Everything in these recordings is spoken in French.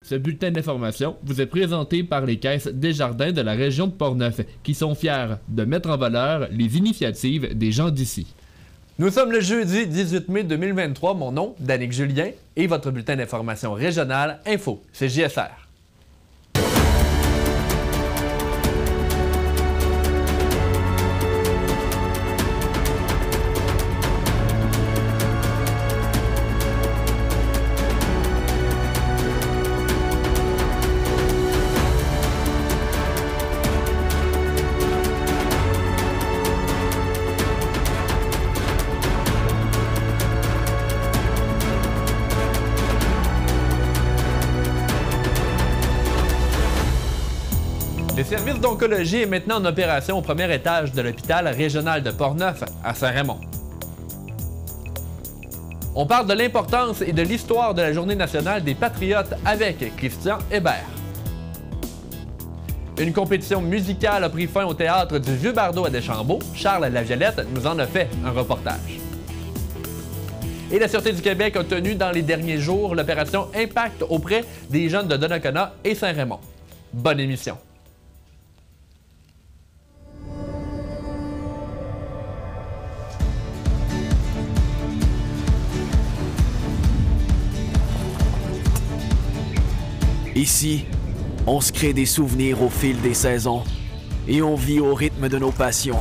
Ce bulletin d'information vous est présenté par les caisses Desjardins de la région de Portneuf, qui sont fiers de mettre en valeur les initiatives des gens d'ici. Nous sommes le jeudi 18 mai 2023. Mon nom, Danick Julien, et votre bulletin d'information régionale Info, c'est JSR. Le service d'oncologie est maintenant en opération au premier étage de l'hôpital régional de Portneuf à Saint-Raymond. On parle de l'importance et de l'histoire de la Journée nationale des patriotes avec Christian Hébert. Une compétition musicale a pris fin au théâtre du Vieux-Bardeau à Deschambault. Charles Laviolette nous en a fait un reportage. Et la Sûreté du Québec a tenu dans les derniers jours l'opération Impact auprès des jeunes de Donnacona et Saint-Raymond. Bonne émission! Ici, on se crée des souvenirs au fil des saisons et on vit au rythme de nos passions.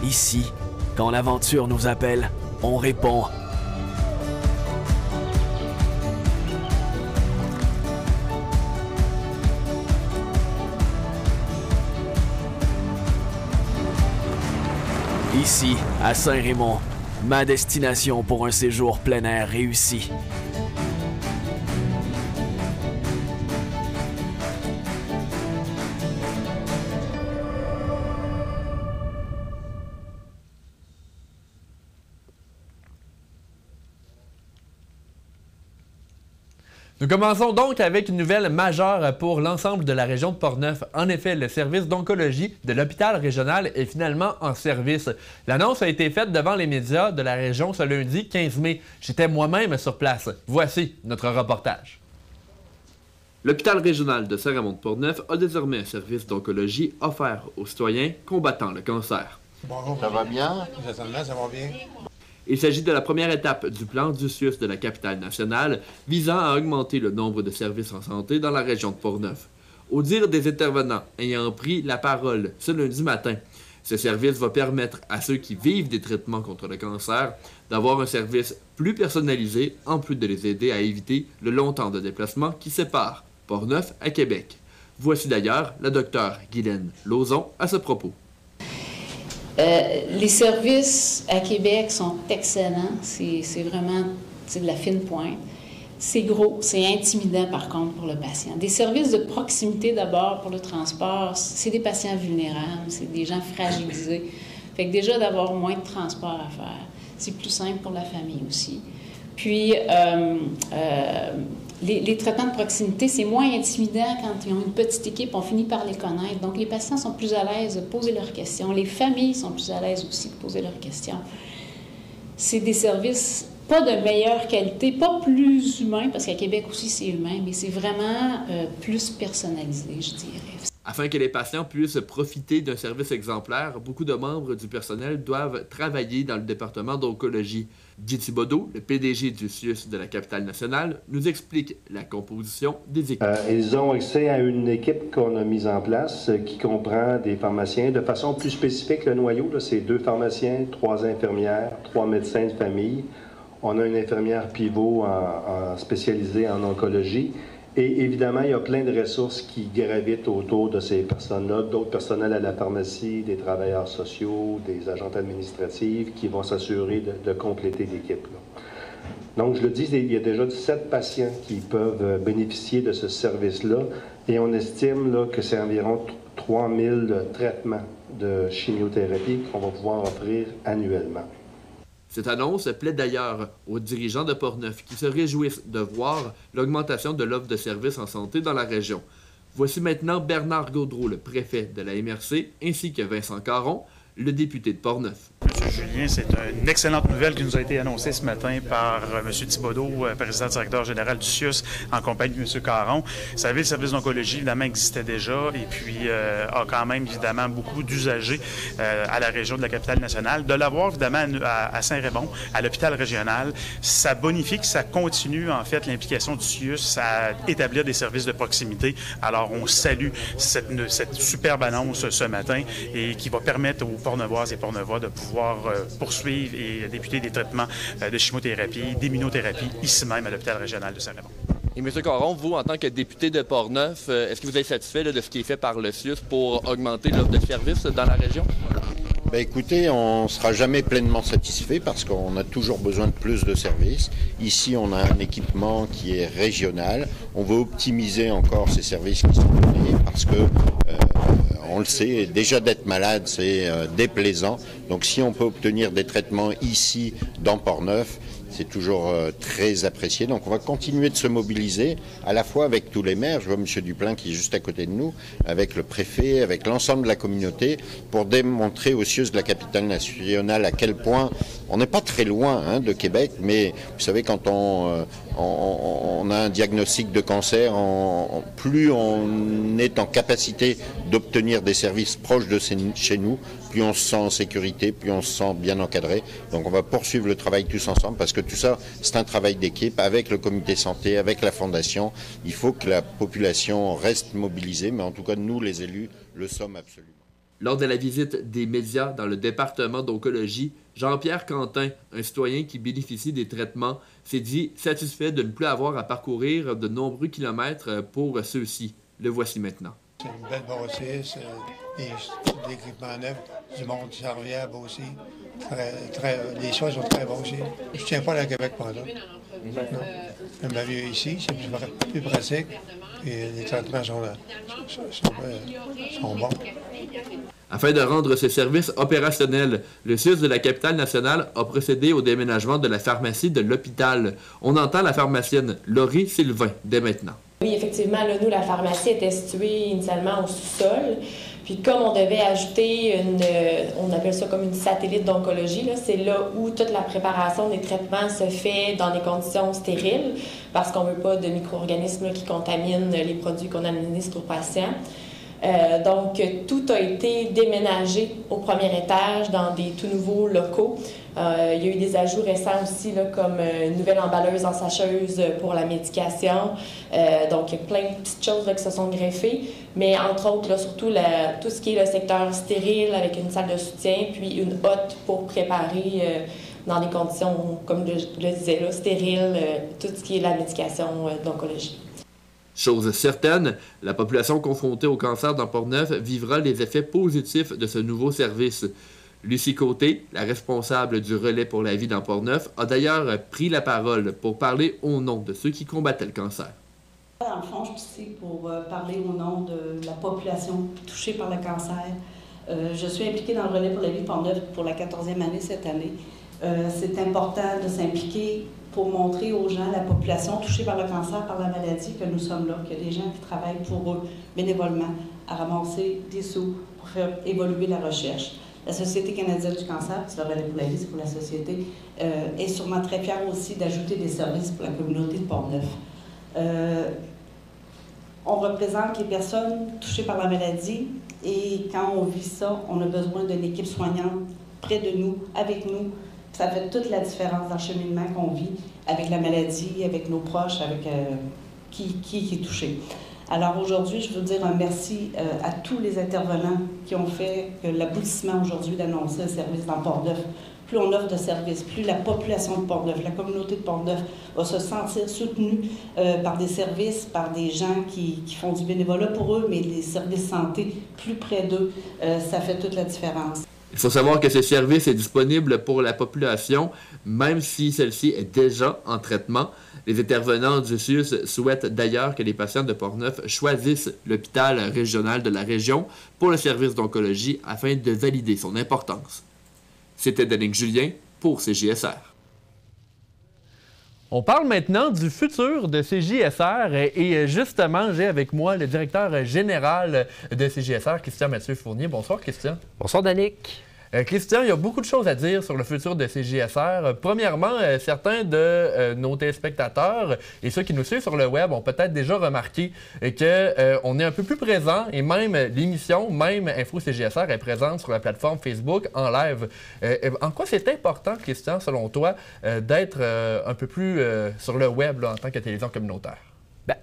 Ici, quand l'aventure nous appelle, on répond. Ici, à Saint-Raymond, ma destination pour un séjour plein air réussi. Nous commençons donc avec une nouvelle majeure pour l'ensemble de la région de Portneuf. En effet, le service d'oncologie de l'hôpital régional est finalement en service. L'annonce a été faite devant les médias de la région ce lundi 15 mai. J'étais moi-même sur place. Voici notre reportage. L'hôpital régional de Saint-Raymond-de-Portneuf a désormais un service d'oncologie offert aux citoyens combattant le cancer. Bonjour. Ça va bien? Ça va bien. Il s'agit de la première étape du plan du CIUS de la capitale nationale visant à augmenter le nombre de services en santé dans la région de Portneuf. Au dire des intervenants ayant pris la parole ce lundi matin, ce service va permettre à ceux qui vivent des traitements contre le cancer d'avoir un service plus personnalisé en plus de les aider à éviter le long temps de déplacement qui sépare Portneuf à Québec. Voici d'ailleurs la docteure Guylaine Lauzon à ce propos. Les services à Québec sont excellents. C'est vraiment de la fine pointe. C'est gros, c'est intimidant par contre pour le patient. Des services de proximité d'abord pour le transport, c'est des patients vulnérables, c'est des gens fragilisés. Fait que déjà d'avoir moins de transport à faire, c'est plus simple pour la famille aussi. Puis, les traitements de proximité, c'est moins intimidant quand ils ont une petite équipe, on finit par les connaître. Donc, les patients sont plus à l'aise de poser leurs questions. Les familles sont plus à l'aise aussi de poser leurs questions. C'est des services pas de meilleure qualité, pas plus humains, parce qu'à Québec aussi, c'est humain, mais c'est vraiment plus personnalisé, je dirais. Afin que les patients puissent profiter d'un service exemplaire, beaucoup de membres du personnel doivent travailler dans le département d'oncologie. Guy Thibodeau, le PDG du CIUS de la capitale nationale, nous explique la composition des équipes. Ils ont accès à une équipe qu'on a mise en place qui comprend des pharmaciens. De façon plus spécifique, le noyau, c'est 2 pharmaciens, 3 infirmières, 3 médecins de famille. On a une infirmière pivot spécialisée en oncologie. Et évidemment, il y a plein de ressources qui gravitent autour de ces personnes-là, d'autres personnels à la pharmacie, des travailleurs sociaux, des agents administratifs qui vont s'assurer de compléter l'équipe. Donc, je le dis, il y a déjà 7 patients qui peuvent bénéficier de ce service-là et on estime là, que c'est environ 3000 traitements de chimiothérapie qu'on va pouvoir offrir annuellement. Cette annonce plaît d'ailleurs aux dirigeants de Portneuf qui se réjouissent de voir l'augmentation de l'offre de services en santé dans la région. Voici maintenant Bernard Gaudreau, le préfet de la MRC, ainsi que Vincent Caron, le député de Portneuf. M. Julien, c'est une excellente nouvelle qui nous a été annoncée ce matin par M. Thibodeau, président-directeur général du CIUS, en compagnie de M. Caron. Vous savez, le service d'oncologie, évidemment, existait déjà et puis a quand même, évidemment, beaucoup d'usagers à la région de la capitale nationale. De l'avoir, évidemment, à Saint-Raymond, à l'hôpital régional, ça bonifie, ça continue, en fait, l'implication du CIUS à établir des services de proximité. Alors, on salue cette superbe annonce ce matin et qui va permettre aux Portneuvoises et Portneuvois de pouvoir poursuivre et débuter des traitements de chimiothérapie, d'immunothérapie, ici même à l'hôpital régional de Saint-Raymond. Et M. Caron, vous, en tant que député de Portneuf, est-ce que vous êtes satisfait de ce qui est fait par le CIUS pour augmenter l'offre de services dans la région? Ben écoutez, on ne sera jamais pleinement satisfait parce qu'on a toujours besoin de plus de services. Ici, on a un équipement qui est régional. On veut optimiser encore ces services qui sont donnés parce que, on le sait, déjà d'être malade, c'est déplaisant. Donc si on peut obtenir des traitements ici, dans Portneuf, c'est toujours très apprécié. Donc on va continuer de se mobiliser, à la fois avec tous les maires, je vois M. Duplain qui est juste à côté de nous, avec le préfet, avec l'ensemble de la communauté, pour démontrer aux CIUS de la capitale nationale à quel point on n'est pas très loin de Québec, mais vous savez, quand on a un diagnostic de cancer, plus on est en capacité d'obtenir des services proches de chez nous, plus on se sent en sécurité, plus on se sent bien encadré. Donc on va poursuivre le travail tous ensemble parce que tout ça, c'est un travail d'équipe avec le comité santé, avec la fondation. Il faut que la population reste mobilisée, mais en tout cas, nous, les élus, le sommes absolument. Lors de la visite des médias dans le département d'oncologie, Jean-Pierre Quentin, un citoyen qui bénéficie des traitements, s'est dit satisfait de ne plus avoir à parcourir de nombreux kilomètres pour ceux-ci. Le voici maintenant. C'est une belle bâtisse, des équipements neufs, du monde serviable aussi. Les soins sont très bons aussi. Je ne tiens pas à la Québec pendant. Je m'avais vu ici, c'est plus pratique. Et les traitements sont bons. Afin de rendre ces services opérationnels, le CIUS de la capitale nationale a procédé au déménagement de la pharmacie de l'hôpital. On entend la pharmacienne Laurie Sylvain dès maintenant. Oui, effectivement, là, nous, la pharmacie était située initialement au sous-sol. Puis comme on devait ajouter on appelle ça comme une satellite d'oncologie, c'est là où toute la préparation des traitements se fait dans des conditions stériles, parce qu'on ne veut pas de micro-organismes qui contaminent les produits qu'on administre aux patients. Donc, tout a été déménagé au premier étage dans des tout nouveaux locaux. Il y a eu des ajouts récents aussi, là, comme une nouvelle emballeuse en sacheuse pour la médication. Donc, il y a plein de petites choses là, qui se sont greffées. Mais entre autres, là, surtout tout ce qui est le secteur stérile avec une salle de soutien, puis une hotte pour préparer dans des conditions, comme je le disais, là, stériles, tout ce qui est la médication d'oncologie. Chose certaine, la population confrontée au cancer dans Portneuf vivra les effets positifs de ce nouveau service. Lucie Côté, la responsable du relais pour la vie dans Portneuf, a d'ailleurs pris la parole pour parler au nom de ceux qui combattaient le cancer. Dans le fond, je suis ici pour parler au nom de la population touchée par le cancer. Je suis impliquée dans le relais pour la vie de Portneuf pour la 14e année cette année. C'est important de s'impliquer pour montrer aux gens, la population touchée par le cancer, par la maladie, que nous sommes là, qu'il y a des gens qui travaillent pour eux bénévolement à ramasser des sous pour faire évoluer la recherche. La Société canadienne du cancer, c'est le relais pour la vie, c'est pour la société, est sûrement très fière aussi d'ajouter des services pour la communauté de Portneuf. On représente les personnes touchées par la maladie et quand on vit ça, on a besoin d'une équipe soignante près de nous, avec nous. Ça fait toute la différence dans le cheminement qu'on vit avec la maladie, avec nos proches, avec qui est touché. Alors aujourd'hui, je veux dire un merci à tous les intervenants qui ont fait que l'aboutissement aujourd'hui d'annoncer un service dans Portneuf. Plus on offre de services, plus la population de Portneuf, la communauté de Portneuf va se sentir soutenue par des services, par des gens qui font du bénévolat pour eux, mais les services santé plus près d'eux, ça fait toute la différence. Il faut savoir que ce service est disponible pour la population, même si celle-ci est déjà en traitement. Les intervenants du CIUS souhaitent d'ailleurs que les patients de Portneuf choisissent l'hôpital régional de la région pour le service d'oncologie afin de valider son importance. C'était Danick Julien pour pour CJSR. On parle maintenant du futur de CJSR et justement, j'ai avec moi le directeur général de CJSR, Christian Mathieu Fournier. Bonsoir, Christian. Bonsoir, Danick. Christian, il y a beaucoup de choses à dire sur le futur de CJSR. Premièrement, certains de nos téléspectateurs et ceux qui nous suivent sur le web ont peut-être déjà remarqué qu'on est un peu plus présent et même l'émission, même Info CJSR est présente sur la plateforme Facebook en live. En quoi c'est important, Christian, selon toi, d'être un peu plus sur le web là, en tant que télévision communautaire? Bien,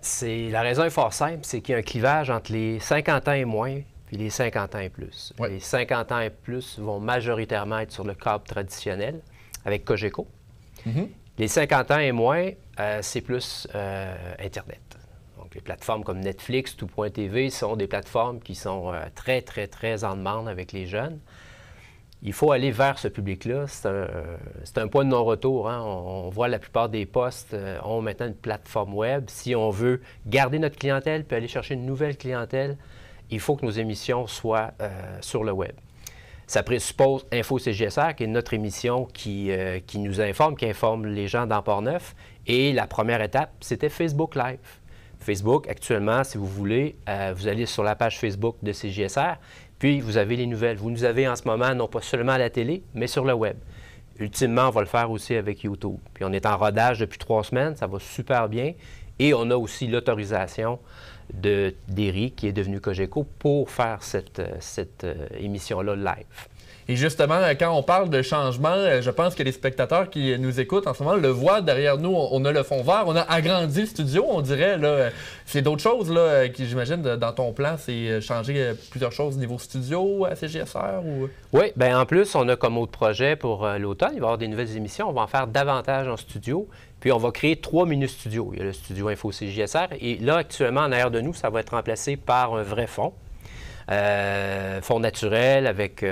la raison est fort simple, c'est qu'il y a un clivage entre les 50 ans et moins puis les 50 ans et plus. Ouais. Les 50 ans et plus vont majoritairement être sur le câble traditionnel avec Cogeco. Les 50 ans et moins, c'est plus Internet. Donc, les plateformes comme Netflix, Tout.tv sont des plateformes qui sont très, très, très en demande avec les jeunes. Il faut aller vers ce public-là. C'est un point de non-retour. Hein? On voit la plupart des postes ont maintenant une plateforme web. Si on veut garder notre clientèle puis aller chercher une nouvelle clientèle, il faut que nos émissions soient sur le web. Ça présuppose Info CJSR, qui est notre émission qui nous informe, qui informe les gens dans Port-Neuf. Et la première étape, c'était Facebook Live. Facebook, actuellement, si vous voulez, vous allez sur la page Facebook de CJSR, puis vous avez les nouvelles. Vous nous avez en ce moment, non pas seulement à la télé, mais sur le web. Ultimement, on va le faire aussi avec YouTube. Puis on est en rodage depuis 3 semaines, ça va super bien. Et on a aussi l'autorisation d'Éric, qui est devenu Cogeco, pour faire cette émission-là live. Et justement, quand on parle de changement, je pense que les spectateurs qui nous écoutent en ce moment le voient derrière nous. On a le fond vert, on a agrandi le studio, on dirait. C'est d'autres choses là, qui, j'imagine, dans ton plan, c'est changer plusieurs choses au niveau studio à CJSR? Ou... Oui, bien en plus, on a comme autre projet pour l'automne, il va y avoir des nouvelles émissions. On va en faire davantage en studio. Puis on va créer 3 mini-studios. Il y a le studio Info CJSR. Et là, actuellement, en arrière de nous, ça va être remplacé par un vrai fond. Fond naturel avec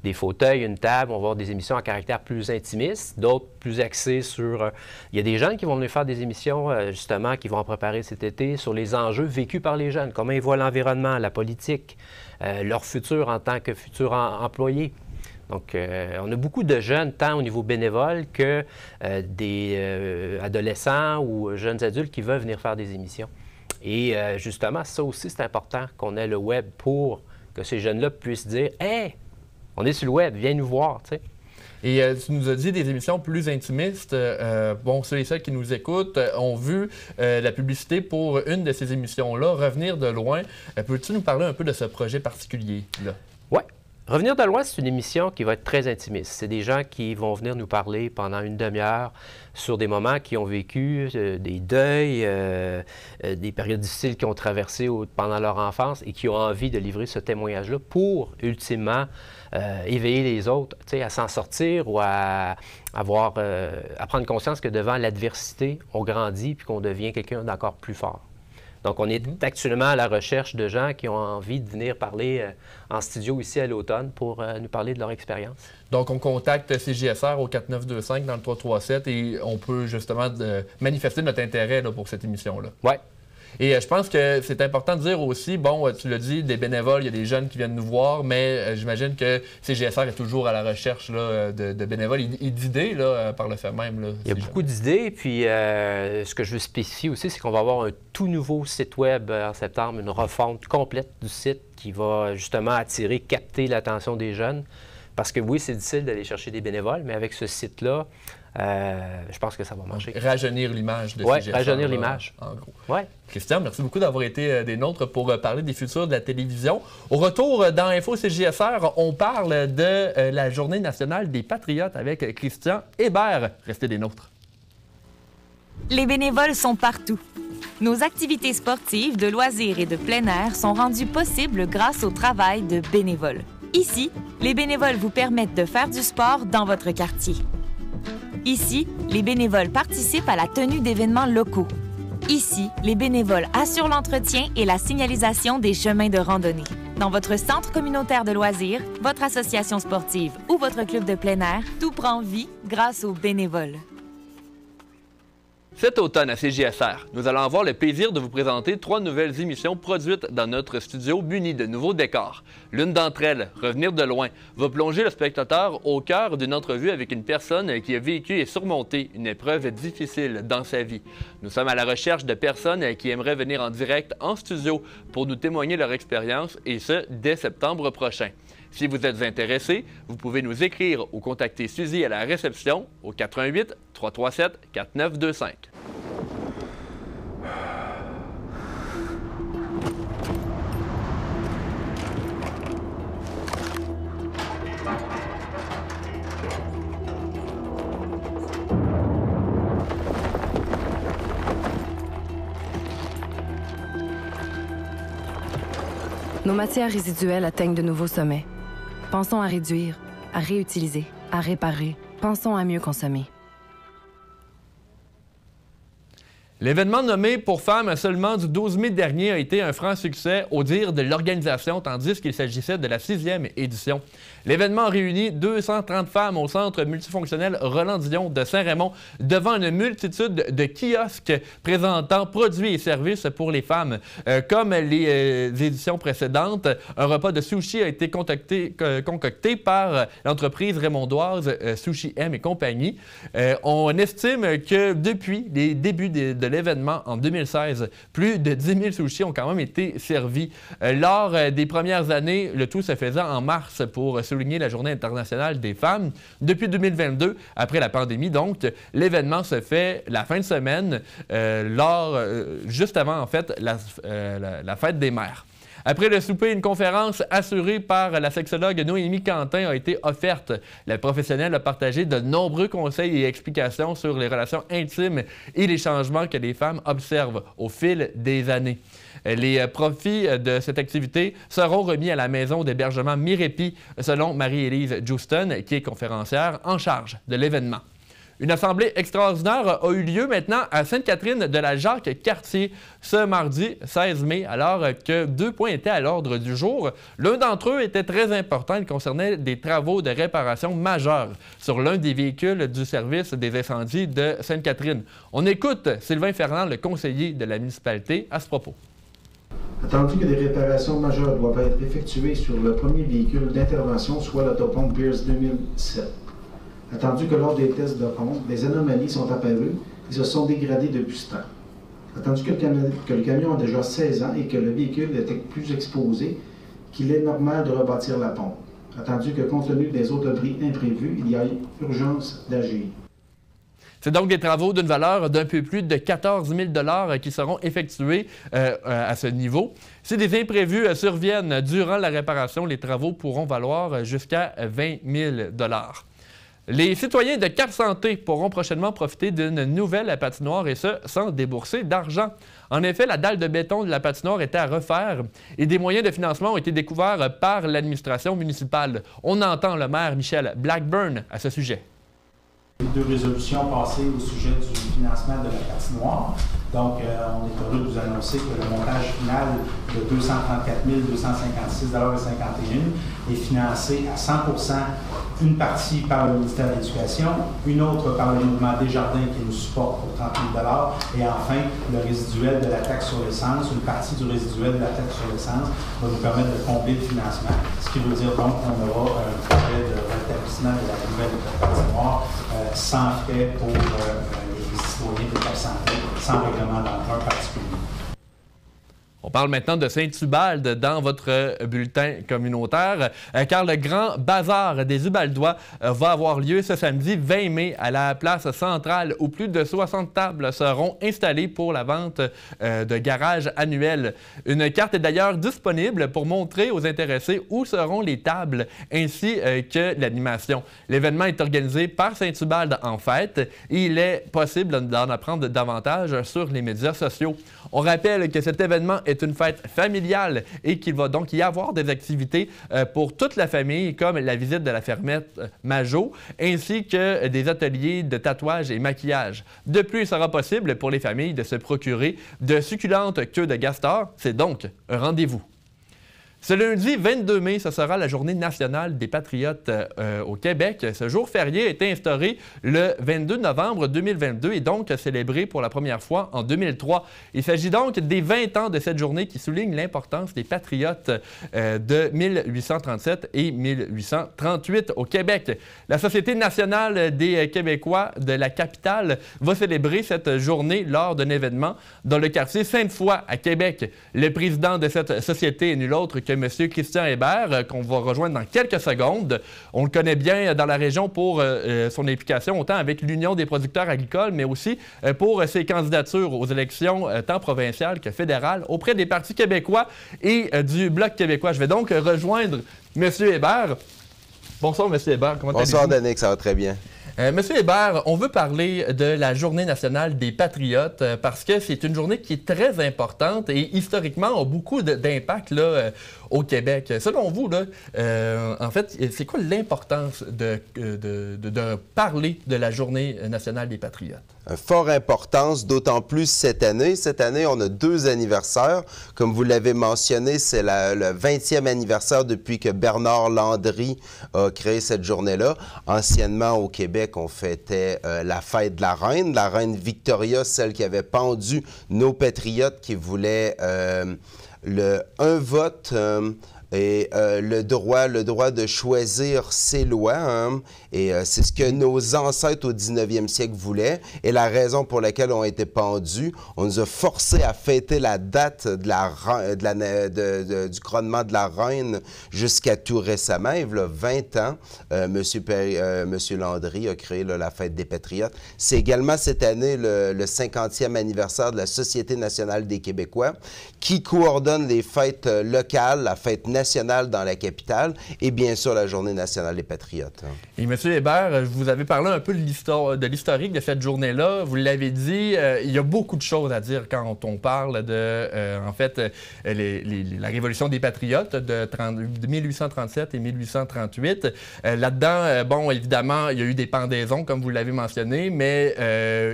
des fauteuils, une table. On va avoir des émissions à caractère plus intimiste, d'autres plus axées sur... Il y a des jeunes qui vont venir faire des émissions, justement, qui vont en préparer cet été, sur les enjeux vécus par les jeunes. Comment ils voient l'environnement, la politique, leur futur en tant que futurs employés. Donc, on a beaucoup de jeunes, tant au niveau bénévole que des adolescents ou jeunes adultes qui veulent venir faire des émissions. Et justement, ça aussi, c'est important qu'on ait le web pour que ces jeunes-là puissent dire « Hey, on est sur le web, viens nous voir », tu sais. Et tu nous as dit des émissions plus intimistes. Bon, ceux et celles qui nous écoutent ont vu la publicité pour une de ces émissions-là, Revenir de loin. Peux-tu nous parler un peu de ce projet particulier-là? Oui. Revenir de loin, c'est une émission qui va être très intimiste. C'est des gens qui vont venir nous parler pendant une demi-heure sur des moments qu'ils ont vécu, des deuils, des périodes difficiles qu'ils ont traversées pendant leur enfance et qui ont envie de livrer ce témoignage-là pour, ultimement, éveiller les autres à s'en sortir ou à prendre conscience que devant l'adversité, on grandit puis qu'on devient quelqu'un d'encore plus fort. Donc, on est actuellement à la recherche de gens qui ont envie de venir parler en studio ici à l'automne pour nous parler de leur expérience. Donc, on contacte CJSR au 4925 dans le 337 et on peut justement manifester notre intérêt là, pour cette émission-là. Oui. Et je pense que c'est important de dire aussi, bon, tu l'as dit, des bénévoles, il y a des jeunes qui viennent nous voir, mais j'imagine que CJSR est toujours à la recherche là, de bénévoles et d'idées là, par le fait même. Là, il y a beaucoup d'idées, puis ce que je veux spécifier aussi, c'est qu'on va avoir un tout nouveau site web en septembre, une refonte complète du site qui va justement attirer, capter l'attention des jeunes. Parce que oui, c'est difficile d'aller chercher des bénévoles, mais avec ce site-là, je pense que ça va marcher. Rajeunir l'image de CJSR. Oui, rajeunir l'image. En gros. Ouais. Christian, merci beaucoup d'avoir été des nôtres pour parler des futurs de la télévision. Au retour dans Info CJSR, on parle de la Journée nationale des Patriotes avec Christian Hébert. Restez des nôtres. Les bénévoles sont partout. Nos activités sportives, de loisirs et de plein air sont rendues possibles grâce au travail de bénévoles. Ici, les bénévoles vous permettent de faire du sport dans votre quartier. Ici, les bénévoles participent à la tenue d'événements locaux. Ici, les bénévoles assurent l'entretien et la signalisation des chemins de randonnée. Dans votre centre communautaire de loisirs, votre association sportive ou votre club de plein air, tout prend vie grâce aux bénévoles. Cet automne à CJSR, nous allons avoir le plaisir de vous présenter 3 nouvelles émissions produites dans notre studio munies de nouveaux décors. L'une d'entre elles, Revenir de loin, va plonger le spectateur au cœur d'une entrevue avec une personne qui a vécu et surmonté une épreuve difficile dans sa vie. Nous sommes à la recherche de personnes qui aimeraient venir en direct en studio pour nous témoigner leur expérience, et ce, dès septembre prochain. Si vous êtes intéressé, vous pouvez nous écrire ou contacter Suzy à la réception au 88 337 4925. Nos matières résiduelles atteignent de nouveaux sommets. Pensons à réduire, à réutiliser, à réparer. Pensons à mieux consommer. L'événement nommé Pour femmes seulement du 12 mai dernier a été un franc succès au dire de l'organisation, tandis qu'il s'agissait de la 6e édition. L'événement réunit 230 femmes au centre multifonctionnel Roland-Dillon de Saint-Raymond devant une multitude de kiosques présentant produits et services pour les femmes. Comme les éditions précédentes, un repas de sushi a été concocté par l'entreprise raymondoise Sushi M et compagnie. On estime que depuis les débuts de l'événement en 2016, plus de 10 000 sushis ont quand même été servis. Lors des premières années, le tout se faisant en mars pour souligner la Journée internationale des femmes. Depuis 2022, après la pandémie, donc, l'événement se fait la fin de semaine, juste avant, en fait, la fête des mères. Après le souper, une conférence assurée par la sexologue Noémie Quentin a été offerte. La professionnelle a partagé de nombreux conseils et explications sur les relations intimes et les changements que les femmes observent au fil des années. Les profits de cette activité seront remis à la maison d'hébergement Mirepi, selon Marie-Élise Juston, qui est conférencière en charge de l'événement. Une assemblée extraordinaire a eu lieu maintenant à Sainte-Catherine de la Jacques-Cartier ce mardi 16 mai, alors que 2 points étaient à l'ordre du jour. L'un d'entre eux était très important. Il concernait des travaux de réparation majeurs sur l'un des véhicules du service des incendies de Sainte-Catherine. On écoute Sylvain Fernand, le conseiller de la municipalité, à ce propos. Attendu que des réparations majeures doivent être effectuées sur le premier véhicule d'intervention, soit l'autopompe Pierce 2007. Attendu que lors des tests de pompe, des anomalies sont apparues et se sont dégradées depuis ce temps. Attendu que le camion a déjà 16 ans et que le véhicule était plus exposé, qu'il est normal de rebâtir la pompe. Attendu que compte tenu des autres bris imprévus, il y a urgence d'agir. C'est donc des travaux d'une valeur d'un peu plus de 14 000 $ qui seront effectués à ce niveau. Si des imprévus surviennent durant la réparation, les travaux pourront valoir jusqu'à 20 000 $. Les citoyens de Cap-Santé pourront prochainement profiter d'une nouvelle patinoire, et ce, sans débourser d'argent. En effet, la dalle de béton de la patinoire était à refaire et des moyens de financement ont été découverts par l'administration municipale. On entend le maire Michel Blackburn à ce sujet. 2 résolutions passées au sujet du financement de la patinoire. Donc, on est heureux de vous annoncer que le montage final de 234 256,51 $, est financé à 100%, une partie par le ministère de l'Éducation, une autre par le mouvement Desjardins qui nous supporte pour 30 000 $, et enfin, le résiduel de la taxe sur l'essence, une partie du résiduel de la taxe sur l'essence va nous permettre de combler le financement, ce qui veut dire donc qu'on aura un projet de rétablissement de la nouvelle patinoire sans frais pour les citoyens de Cap-Santé, sans règlement d'emprunt particulier. On parle maintenant de Saint-Ubalde dans votre bulletin communautaire, car le grand bazar des Ubaldois va avoir lieu ce samedi 20 mai à la place centrale, où plus de 60 tables seront installées pour la vente de garage annuel. Une carte est d'ailleurs disponible pour montrer aux intéressés où seront les tables ainsi que l'animation. L'événement est organisé par Saint-Ubalde en fête et il est possible d'en apprendre davantage sur les médias sociaux. On rappelle que cet événement est une fête familiale et qu'il va donc y avoir des activités pour toute la famille, comme la visite de la fermette Majot, ainsi que des ateliers de tatouage et maquillage. De plus, il sera possible pour les familles de se procurer de succulentes queues de castor. C'est donc un rendez-vous. Ce lundi 22 mai, ce sera la Journée nationale des Patriotes au Québec. Ce jour férié a été instauré le 22 novembre 2022 et donc célébré pour la première fois en 2003. Il s'agit donc des 20 ans de cette journée qui souligne l'importance des Patriotes de 1837 et 1838 au Québec. La Société nationale des Québécois de la capitale va célébrer cette journée lors d'un événement dans le quartier Sainte-Foy à Québec. Le président de cette société est nul autre que M. Christian Hébert, qu'on va rejoindre dans quelques secondes. On le connaît bien dans la région pour son implication autant avec l'Union des producteurs agricoles, mais aussi pour ses candidatures aux élections tant provinciales que fédérales auprès des partis québécois et du Bloc québécois. Je vais donc rejoindre M. Hébert. Bonsoir, M. Hébert. Comment allez-vous? Bonsoir, Danick. Ça va très bien. Monsieur Hébert, on veut parler de la Journée nationale des Patriotes parce que c'est une journée qui est très importante et historiquement a beaucoup d'impact au Québec. Selon vous, en fait, c'est quoi l'importance de parler de la Journée nationale des Patriotes? Fort importance, d'autant plus cette année. Cette année, on a 2 anniversaires. Comme vous l'avez mentionné, c'est le 20e anniversaire depuis que Bernard Landry a créé cette journée-là. Anciennement, au Québec, on fêtait la fête de la reine Victoria, celle qui avait pendu nos patriotes qui voulaient un vote et le droit de choisir ses lois. Hein, et c'est ce que nos ancêtres au 19e siècle voulaient et la raison pour laquelle on a été pendus. On nous a forcés à fêter la date du couronnement de la reine jusqu'à tout récemment. Et il y a 20 ans, M. Landry a créé la fête des Patriotes. C'est également cette année le 50e anniversaire de la Société nationale des Québécois qui coordonne les fêtes locales, la fête nationale dans la capitale et bien sûr la Journée nationale des Patriotes. Et M. Hébert, vous avez parlé un peu de l'historique de cette journée-là. Vous l'avez dit, il y a beaucoup de choses à dire quand on parle de, la Révolution des Patriotes de 1837 et 1838. Là-dedans, bon, évidemment, il y a eu des pendaisons, comme vous l'avez mentionné, mais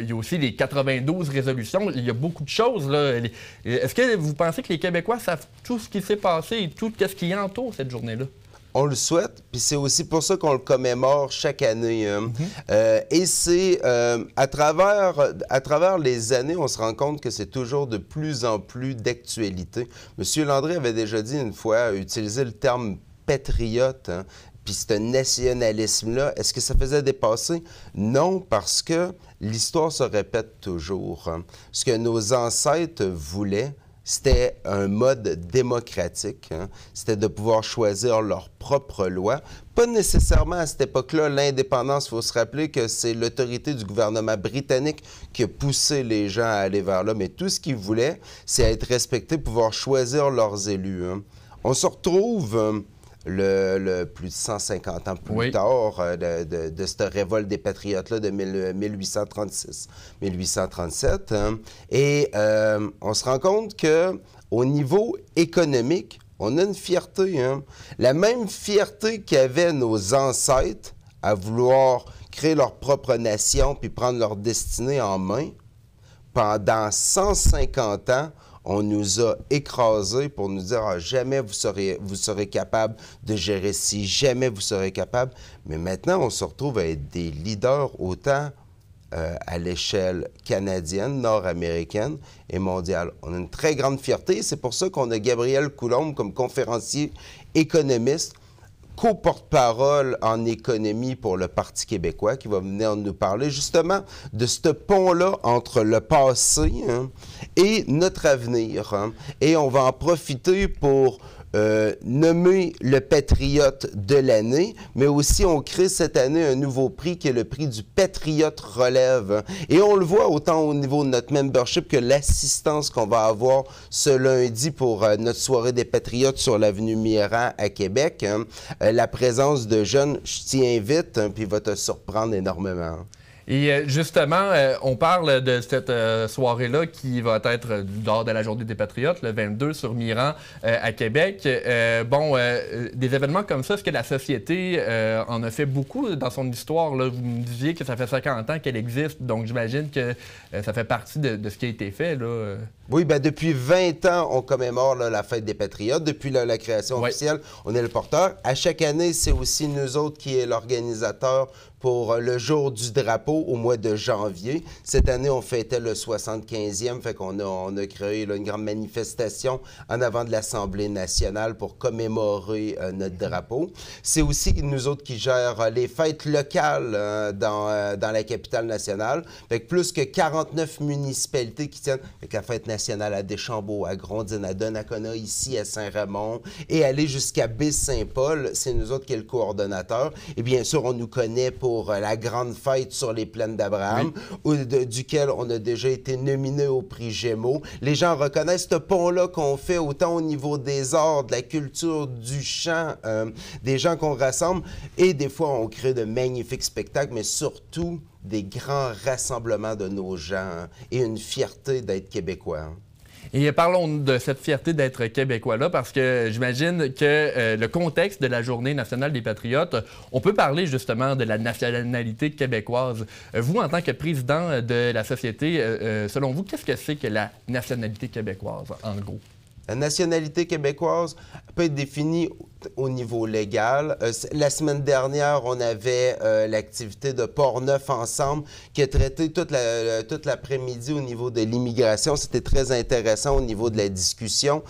il y a aussi les 92 résolutions. Il y a beaucoup de choses, là. Est-ce que vous pensez que les Québécois savent tout ce qui s'est passé et tout ce qui entoure cette journée-là? On le souhaite, puis c'est aussi pour ça qu'on le commémore chaque année. Et c'est à travers les années, on se rend compte que c'est toujours de plus en plus d'actualité. M. Landry avait déjà dit une fois, utiliser le terme patriote, hein, puis ce nationalisme-là, est-ce que ça faisait dépasser? Non, parce que l'histoire se répète toujours. Hein. Ce que nos ancêtres voulaient, c'était un mode démocratique, hein? C'était de pouvoir choisir leur propre loi. Pas nécessairement à cette époque-là, l'indépendance, il faut se rappeler que c'est l'autorité du gouvernement britannique qui a poussé les gens à aller vers là, mais tout ce qu'ils voulaient, c'est être respectés, pouvoir choisir leurs élus. Hein? On se retrouve plus de 150 ans plus tard de cette révolte des Patriotes-là de 1836-1837. Hein? Et on se rend compte qu'au niveau économique, on a une fierté. Hein? La même fierté qu'avaient nos ancêtres à vouloir créer leur propre nation puis prendre leur destinée en main, pendant 150 ans, on nous a écrasés pour nous dire « jamais vous serez capable de gérer ci, jamais vous serez capable ». Mais maintenant, on se retrouve à être des leaders autant à l'échelle canadienne, nord-américaine et mondiale. On a une très grande fierté. C'est pour ça qu'on a Gabriel Coulombe comme conférencier économiste, co-porte-parole en économie pour le Parti québécois, qui va venir nous parler justement de ce pont-là entre le passé et notre avenir. Hein. Et on va en profiter pour nommer le Patriote de l'année, mais aussi on crée cette année un nouveau prix qui est le prix du Patriote Relève. Hein. Et on le voit autant au niveau de notre membership que l'assistance qu'on va avoir ce lundi pour notre soirée des Patriotes sur l'avenue Mirand à Québec. Hein. La présence de jeunes, je t'y invite, hein, puis il va te surprendre énormément. Et justement, on parle de cette soirée-là qui va être lors de la Journée des Patriotes, le 22 sur Miran à Québec. Des événements comme ça, est-ce que la société en a fait beaucoup dans son histoire? Là? Vous me disiez que ça fait 50 ans qu'elle existe, donc j'imagine que ça fait partie de ce qui a été fait, là. Oui, bien, depuis 20 ans, on commémore là, la Fête des Patriotes. Depuis la création officielle, on est le porteur. À chaque année, c'est aussi nous autres qui est l'organisateur pour le jour du drapeau au mois de janvier. Cette année, on fêtait le 75e, fait qu'on a créé là, une grande manifestation en avant de l'Assemblée nationale pour commémorer notre drapeau. C'est aussi nous autres qui gèrent les fêtes locales dans la capitale nationale. Fait que plus que 49 municipalités qui tiennent. Fait que la fête nationale à Deschambault, à Grondines, à Donnacona, ici à Saint-Raymond, et aller jusqu'à Baie-Saint-Paul, c'est nous autres qui est le coordonnateur. Et bien sûr, on nous connaît pour la grande fête sur les plaines d'Abraham, duquel on a déjà été nominé au prix Gémeaux. Les gens reconnaissent ce pont-là qu'on fait autant au niveau des arts, de la culture, du chant, des gens qu'on rassemble. Et des fois, on crée de magnifiques spectacles, mais surtout des grands rassemblements de nos gens et une fierté d'être québécois. Et parlons de cette fierté d'être québécois-là, parce que j'imagine que le contexte de la Journée nationale des Patriotes, on peut parler justement de la nationalité québécoise. Vous, en tant que président de la société, selon vous, qu'est-ce que c'est que la nationalité québécoise, en gros? La nationalité québécoise peut être définie au niveau légal. La semaine dernière, on avait l'activité de Portneuf ensemble qui a traité toute l'après-midi au niveau de l'immigration. C'était très intéressant au niveau de la discussion.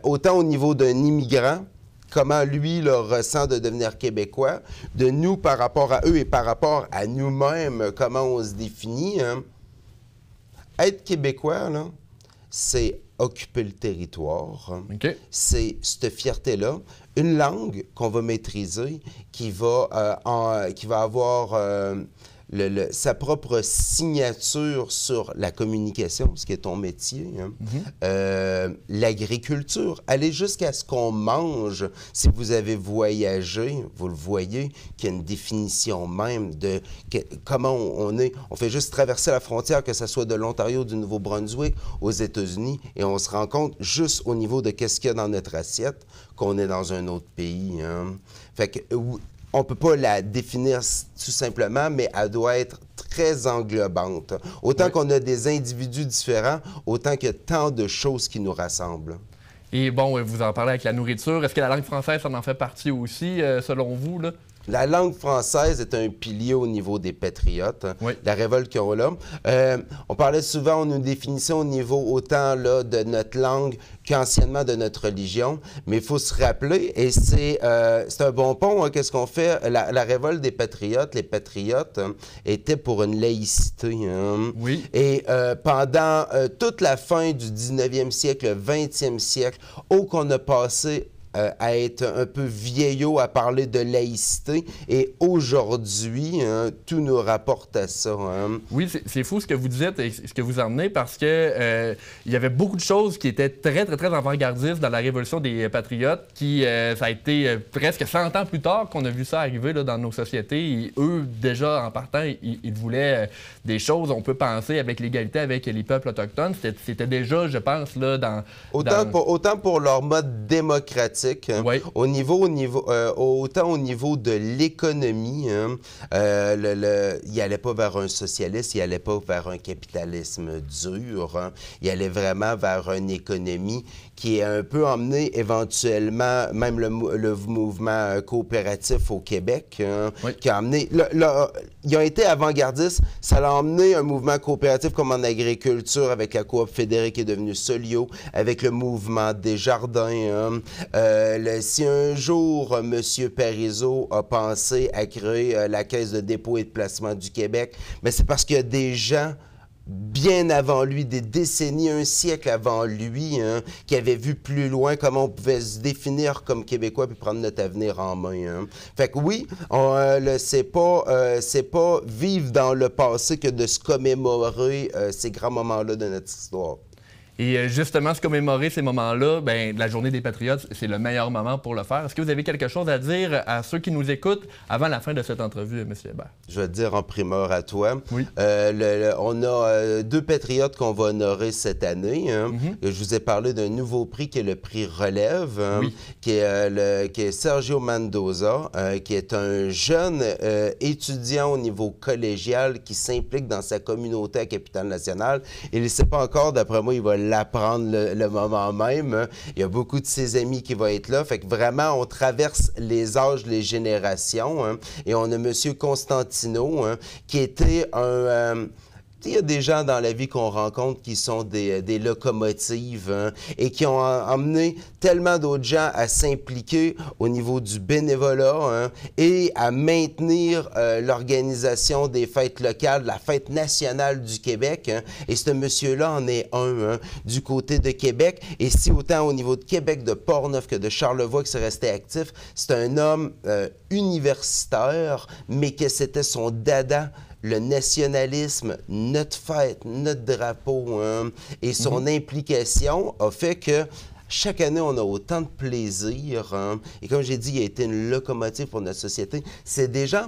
Autant au niveau d'un immigrant, comment lui le ressent de devenir québécois, de nous par rapport à eux et par rapport à nous-mêmes, comment on se définit. Hein? Être québécois, là, c'est occuper le territoire. Okay. C'est cette fierté-là. Une langue qu'on va maîtriser, qui va avoir sa propre signature sur la communication, ce qui est ton métier, hein. L'agriculture, aller jusqu'à ce qu'on mange. Si vous avez voyagé, vous le voyez, qu'il y a une définition même de comment on est. On fait juste traverser la frontière, que ce soit de l'Ontario, du Nouveau-Brunswick, aux États-Unis, et on se rend compte juste au niveau de qu'est-ce qu'il y a dans notre assiette qu'on est dans un autre pays. Hein. Fait que on ne peut pas la définir tout simplement, mais elle doit être très englobante. Autant qu'on a des individus différents, autant qu'il y a tant de choses qui nous rassemblent. Et bon, vous en parlez avec la nourriture. Est-ce que la langue française, ça en fait partie aussi, selon vous, là? La langue française est un pilier au niveau des Patriotes, hein, la révolte qu'ils ont là. On parlait souvent, on nous définissait au niveau autant là, de notre langue qu'anciennement de notre religion, mais il faut se rappeler, et c'est un bon pont, hein, qu'est-ce qu'on fait? La révolte des Patriotes, les Patriotes étaient pour une laïcité. Hein. Oui. Et pendant toute la fin du 19e siècle, le 20e siècle, qu'on a passé à être un peu vieillot à parler de laïcité. Et aujourd'hui, hein, tout nous rapporte à ça. Hein. Oui, c'est fou ce que vous dites et ce que vous emmenez parce que il y avait beaucoup de choses qui étaient très, très, très avant-gardistes dans la Révolution des Patriotes qui, ça a été presque 100 ans plus tard qu'on a vu ça arriver là, dans nos sociétés. Et eux, déjà, en partant, ils voulaient des choses, on peut penser, avec l'égalité avec les peuples autochtones. C'était déjà, je pense, là, Autant pour leur mode démocratique, oui. Autant au niveau de l'économie, hein, il n'allait pas vers un socialisme, il n'allait pas vers un capitalisme dur, hein, il allait vraiment vers une économie qui est un peu emmené éventuellement, même le mouvement coopératif au Québec, hein, oui. qui a emmené... ils ont été avant-gardistes, ça l'a emmené un mouvement coopératif comme en agriculture, avec la coop fédérée qui est devenue Solio, avec le mouvement Desjardins. Hein. Si un jour, M. Parizeau a pensé à créer la Caisse de dépôt et de placement du Québec, mais c'est parce qu'il y a des gens bien avant lui, des décennies, un siècle avant lui, hein, qui avait vu plus loin comment on pouvait se définir comme Québécois puis prendre notre avenir en main. Hein. Fait que oui, c'est pas vivre dans le passé que de se commémorer ces grands moments-là de notre histoire. Et justement, se commémorer ces moments-là, ben, la Journée des Patriotes, c'est le meilleur moment pour le faire. Est-ce que vous avez quelque chose à dire à ceux qui nous écoutent avant la fin de cette entrevue, M. Hébert? Je vais te dire en primeur à toi. Oui. On a 2 patriotes qu'on va honorer cette année. Hein. Je vous ai parlé d'un nouveau prix qui est le prix Relève, hein, qui est Sergio Mendoza, qui est un jeune étudiant au niveau collégial qui s'implique dans sa communauté à Capitale-Nationale. Il ne sait pas encore, d'après moi, il va l'apprendre le moment même. Hein. Il y a beaucoup de ses amis qui vont être là. Fait que vraiment, on traverse les âges, les générations. Hein. Et on a M. Constantino, hein, qui était un... Il y a des gens dans la vie qu'on rencontre qui sont des locomotives, hein, et qui ont emmené tellement d'autres gens à s'impliquer au niveau du bénévolat, hein, et à maintenir l'organisation des fêtes locales, la fête nationale du Québec. Hein, et ce monsieur-là en est un, hein, du côté de Québec. Et si autant au niveau de Québec, de Portneuf que de Charlevoix qui s'est resté actif, c'est un homme universitaire, mais que c'était son dada. Le nationalisme, notre fête, notre drapeau, hein, et son implication a fait que chaque année, on a autant de plaisir. Hein. Et comme j'ai dit, il a été une locomotive pour notre société. C'est des gens,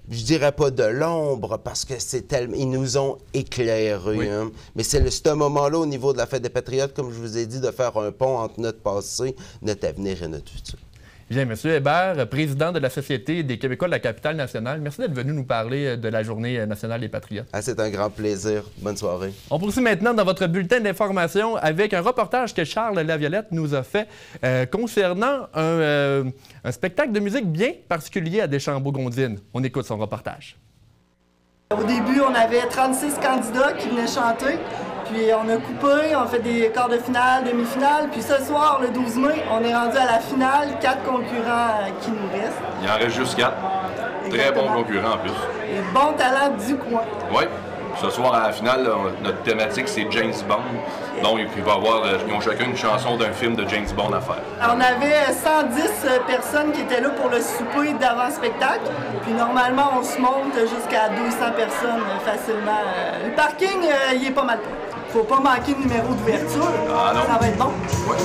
je dirais pas de l'ombre, parce que c'est tellement... Ils nous ont éclairés. Oui. Hein. Mais c'est ce moment-là, au niveau de la Fête des Patriotes, comme je vous ai dit, de faire un pont entre notre passé, notre avenir et notre futur. Bien, M. Hébert, président de la Société des Québécois de la Capitale-Nationale, merci d'être venu nous parler de la Journée nationale des Patriotes. Ah, c'est un grand plaisir. Bonne soirée. On poursuit maintenant dans votre bulletin d'information avec un reportage que Charles Laviolette nous a fait concernant un spectacle de musique bien particulier à Deschambault-Gondine. On écoute son reportage. Au début, on avait 36 candidats qui venaient chanter. Puis on a coupé, on fait des quarts de finale, demi-finale. Puis ce soir, le 12 mai, on est rendu à la finale, 4 concurrents qui nous restent. Il en reste juste 4. Très bons concurrents en plus. Et bons talents du coin. Oui. Ce soir, à la finale, notre thématique, c'est James Bond. Donc, ils ont chacun une chanson d'un film de James Bond à faire. On avait 110 personnes qui étaient là pour le souper d'avant-spectacle. Puis normalement, on se monte jusqu'à 200 personnes facilement. Le parking, il est pas mal. Faut pas manquer le numéro d'ouverture. Ah non. Ça va être bon. Ouais.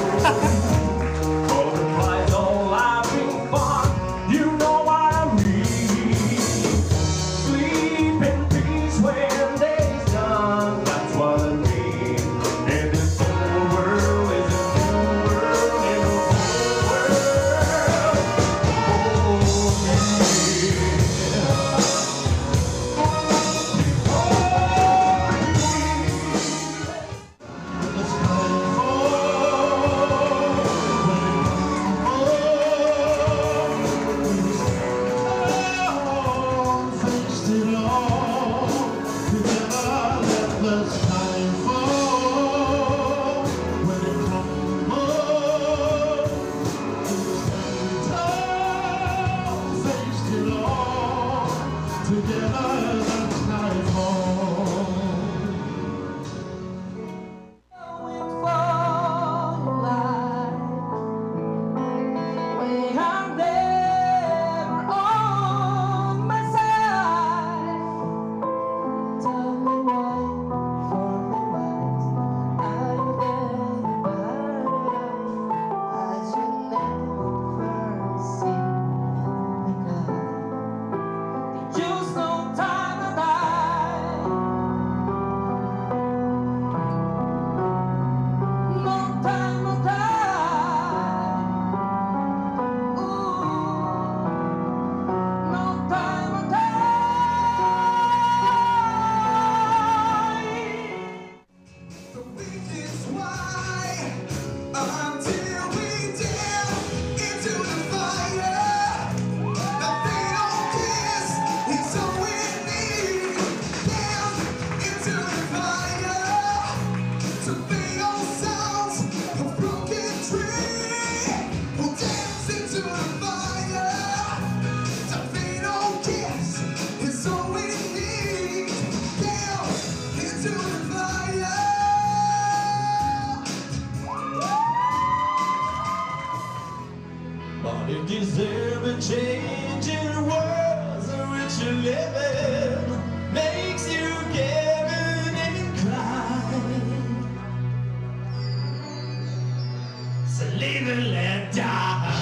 So live and let die.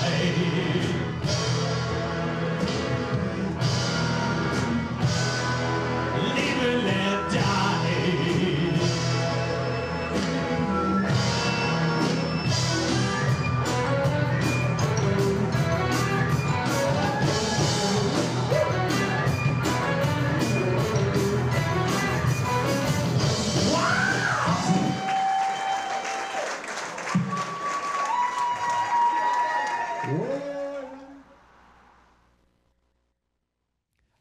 Live and let die.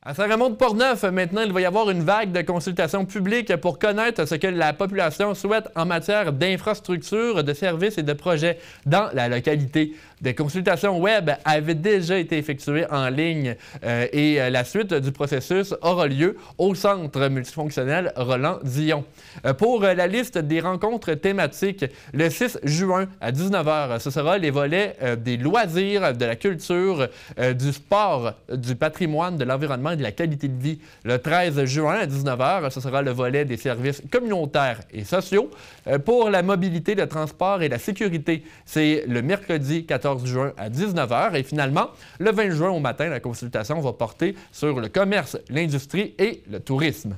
À Saint-Raymond-de-Portneuf, maintenant, il va y avoir une vague de consultations publiques pour connaître ce que la population souhaite en matière d'infrastructures, de services et de projets dans la localité. Des consultations web avaient déjà été effectuées en ligne et la suite du processus aura lieu au Centre multifonctionnel Roland-Dion. Pour la liste des rencontres thématiques, le 6 juin à 19h, ce sera les volets des loisirs, de la culture, du sport, du patrimoine, de l'environnement et de la qualité de vie. Le 13 juin à 19h, ce sera le volet des services communautaires et sociaux. Pour la mobilité, le transport et la sécurité, c'est le mercredi 14 juin à 19h. Et finalement, le 20 juin au matin, la consultation va porter sur le commerce, l'industrie et le tourisme.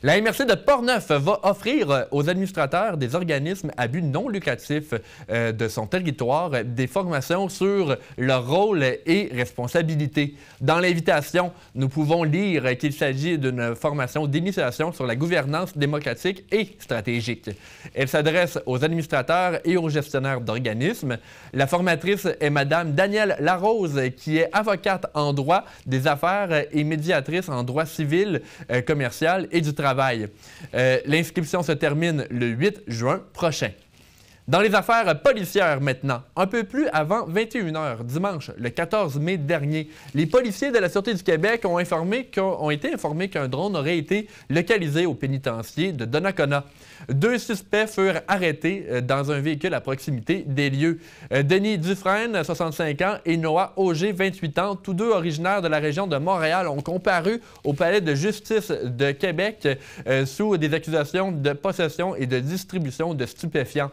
La MRC de Portneuf va offrir aux administrateurs des organismes à but non lucratif de son territoire des formations sur leur rôle et responsabilités. Dans l'invitation, nous pouvons lire qu'il s'agit d'une formation d'initiation sur la gouvernance démocratique et stratégique. Elle s'adresse aux administrateurs et aux gestionnaires d'organismes. La formatrice est Mme Danielle Larose, qui est avocate en droit des affaires et médiatrice en droit civil, commercial et du travail. L'inscription se termine le 8 juin prochain. Dans les affaires policières maintenant, un peu plus avant 21h, dimanche, le 14 mai dernier, les policiers de la Sûreté du Québec ont été informés qu'un drone aurait été localisé au pénitencier de Donnacona. 2 suspects furent arrêtés dans un véhicule à proximité des lieux. Denis Dufresne, 65 ans, et Noah Auger, 28 ans, tous deux originaires de la région de Montréal, ont comparu au palais de justice de Québec sous des accusations de possession et de distribution de stupéfiants.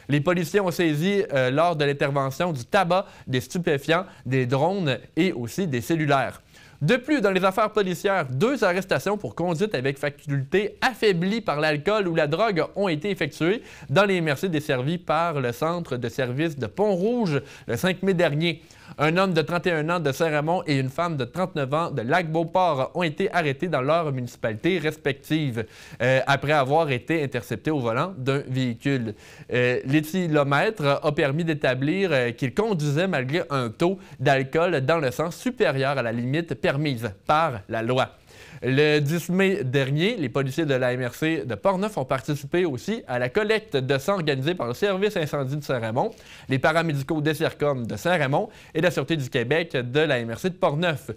Les policiers ont saisi lors de l'intervention du tabac, des stupéfiants, des drones et aussi des cellulaires. De plus, dans les affaires policières, 2 arrestations pour conduite avec faculté affaiblie par l'alcool ou la drogue ont été effectuées dans les MRC desservis par le Centre de services de Pont-Rouge le 5 mai dernier. Un homme de 31 ans de Saint-Raymond et une femme de 39 ans de Lac-Beauport ont été arrêtés dans leurs municipalités respectives après avoir été interceptés au volant d'un véhicule. L'éthylomètre a permis d'établir qu'ils conduisaient malgré un taux d'alcool dans le sang supérieur à la limite permise par la loi. Le 10 mai dernier, les policiers de la MRC de Portneuf ont participé aussi à la collecte de sang organisée par le service incendie de Saint-Raymond, les paramédicaux des CERCOM de Saint-Raymond et la Sûreté du Québec de la MRC de Portneuf.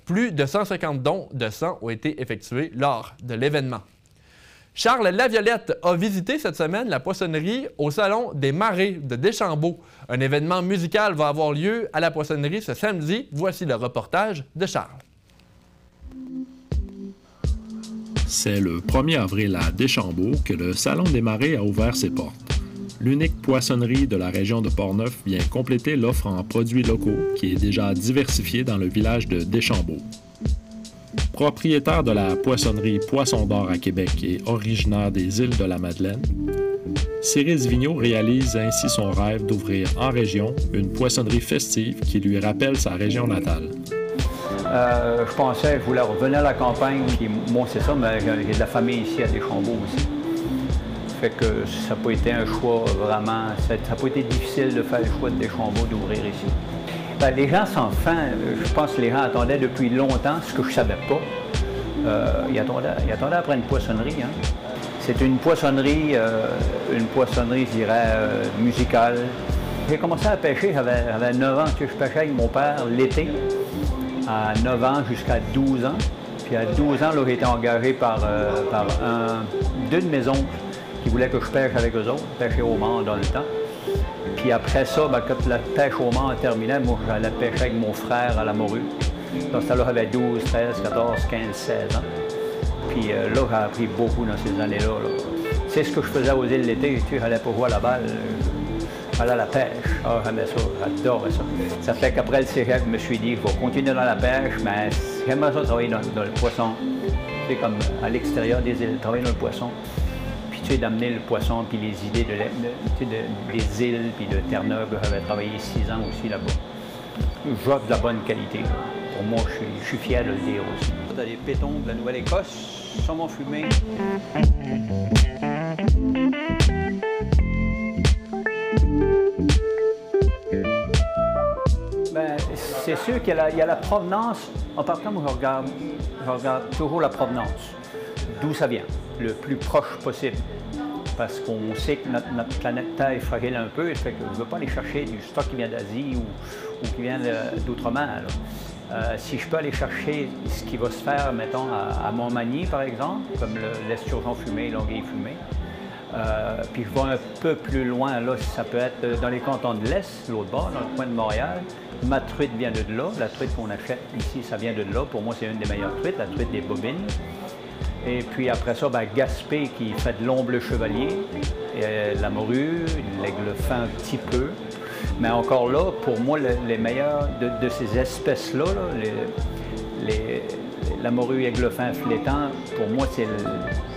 Plus de 150 dons de sang ont été effectués lors de l'événement. Charles Laviolette a visité cette semaine la poissonnerie au Salon des Marées de Deschambault. Un événement musical va avoir lieu à la poissonnerie ce samedi. Voici le reportage de Charles. C'est le 1er avril à Deschambault que le Salon des Marées a ouvert ses portes. L'unique poissonnerie de la région de Portneuf vient compléter l'offre en produits locaux qui est déjà diversifiée dans le village de Deschambault. Propriétaire de la poissonnerie Poisson d'Or à Québec et originaire des îles de la Madeleine, Cyrus Vigneault réalise ainsi son rêve d'ouvrir en région une poissonnerie festive qui lui rappelle sa région natale. Je pensais, je voulais revenir à la campagne, puis moi c'est ça, mais j'ai de la famille ici à Deschambault aussi. Fait que ça n'a pas été un choix vraiment, ça n'a pas été difficile de faire le choix de Deschambault d'ouvrir ici. Ben, les gens s'en font, je pense que les gens attendaient depuis longtemps, ce que je ne savais pas. Ils attendaient après une poissonnerie. Hein. C'est une poissonnerie, je dirais, musicale. J'ai commencé à pêcher, j'avais 9 ans, je pêchais avec mon père l'été. À 9 ans jusqu'à 12 ans. Puis à 12 ans, j'ai été engagé par deux de mes oncles qui voulaient que je pêche avec eux autres, pêcher au mort dans le temps. Puis après ça, quand la pêche au mort terminait, moi j'allais pêcher avec mon frère à la morue. Dans ce temps-là, j'avais 12, 13, 14, 15, 16 ans. Puis là, j'ai appris beaucoup dans ces années-là. C'est ce que je faisais aux îles l'été, j'allais pour voir la balle. aller à la pêche. Ah, j'aimais ça, j'adorais ça. Ça fait qu'après le cégep, je me suis dit, il faut continuer dans la pêche, mais j'aimerais ça travailler dans le poisson. Tu sais, comme à l'extérieur des îles, travailler dans le poisson. Puis tu sais, d'amener le poisson, puis les idées des îles, puis de Terre-Neuve. J'avais travaillé 6 ans aussi là-bas. J'offre de la bonne qualité. Là. Pour moi, je suis fier de le dire aussi. Tu as des pétons de la Nouvelle-Écosse, saumon fumé. Ben, c'est sûr qu'il y a la provenance. En partant, moi, je regarde toujours la provenance. D'où ça vient, le plus proche possible. Parce qu'on sait que notre planète Terre est fragile un peu, et fait que je ne veux pas aller chercher du stock qui vient d'Asie ou qui vient d'outre-mer. Si je peux aller chercher ce qui va se faire, mettons, à Montmagny, par exemple, comme l'esturgeon fumé, l'anguille fumée, puis je vais un peu plus loin, là, ça peut être dans les cantons de l'Est, l'autre bord, dans le coin de Montréal. Ma truite vient de là, la truite qu'on achète ici, ça vient de là. Pour moi, c'est une des meilleures truites, la truite des bobines. Et puis après ça, ben, Gaspé qui fait de l'omble chevalier, la morue, l'aigle fin un petit peu. Mais encore là, pour moi, les meilleurs de ces espèces-là, la morue aigle fin flétan, pour moi,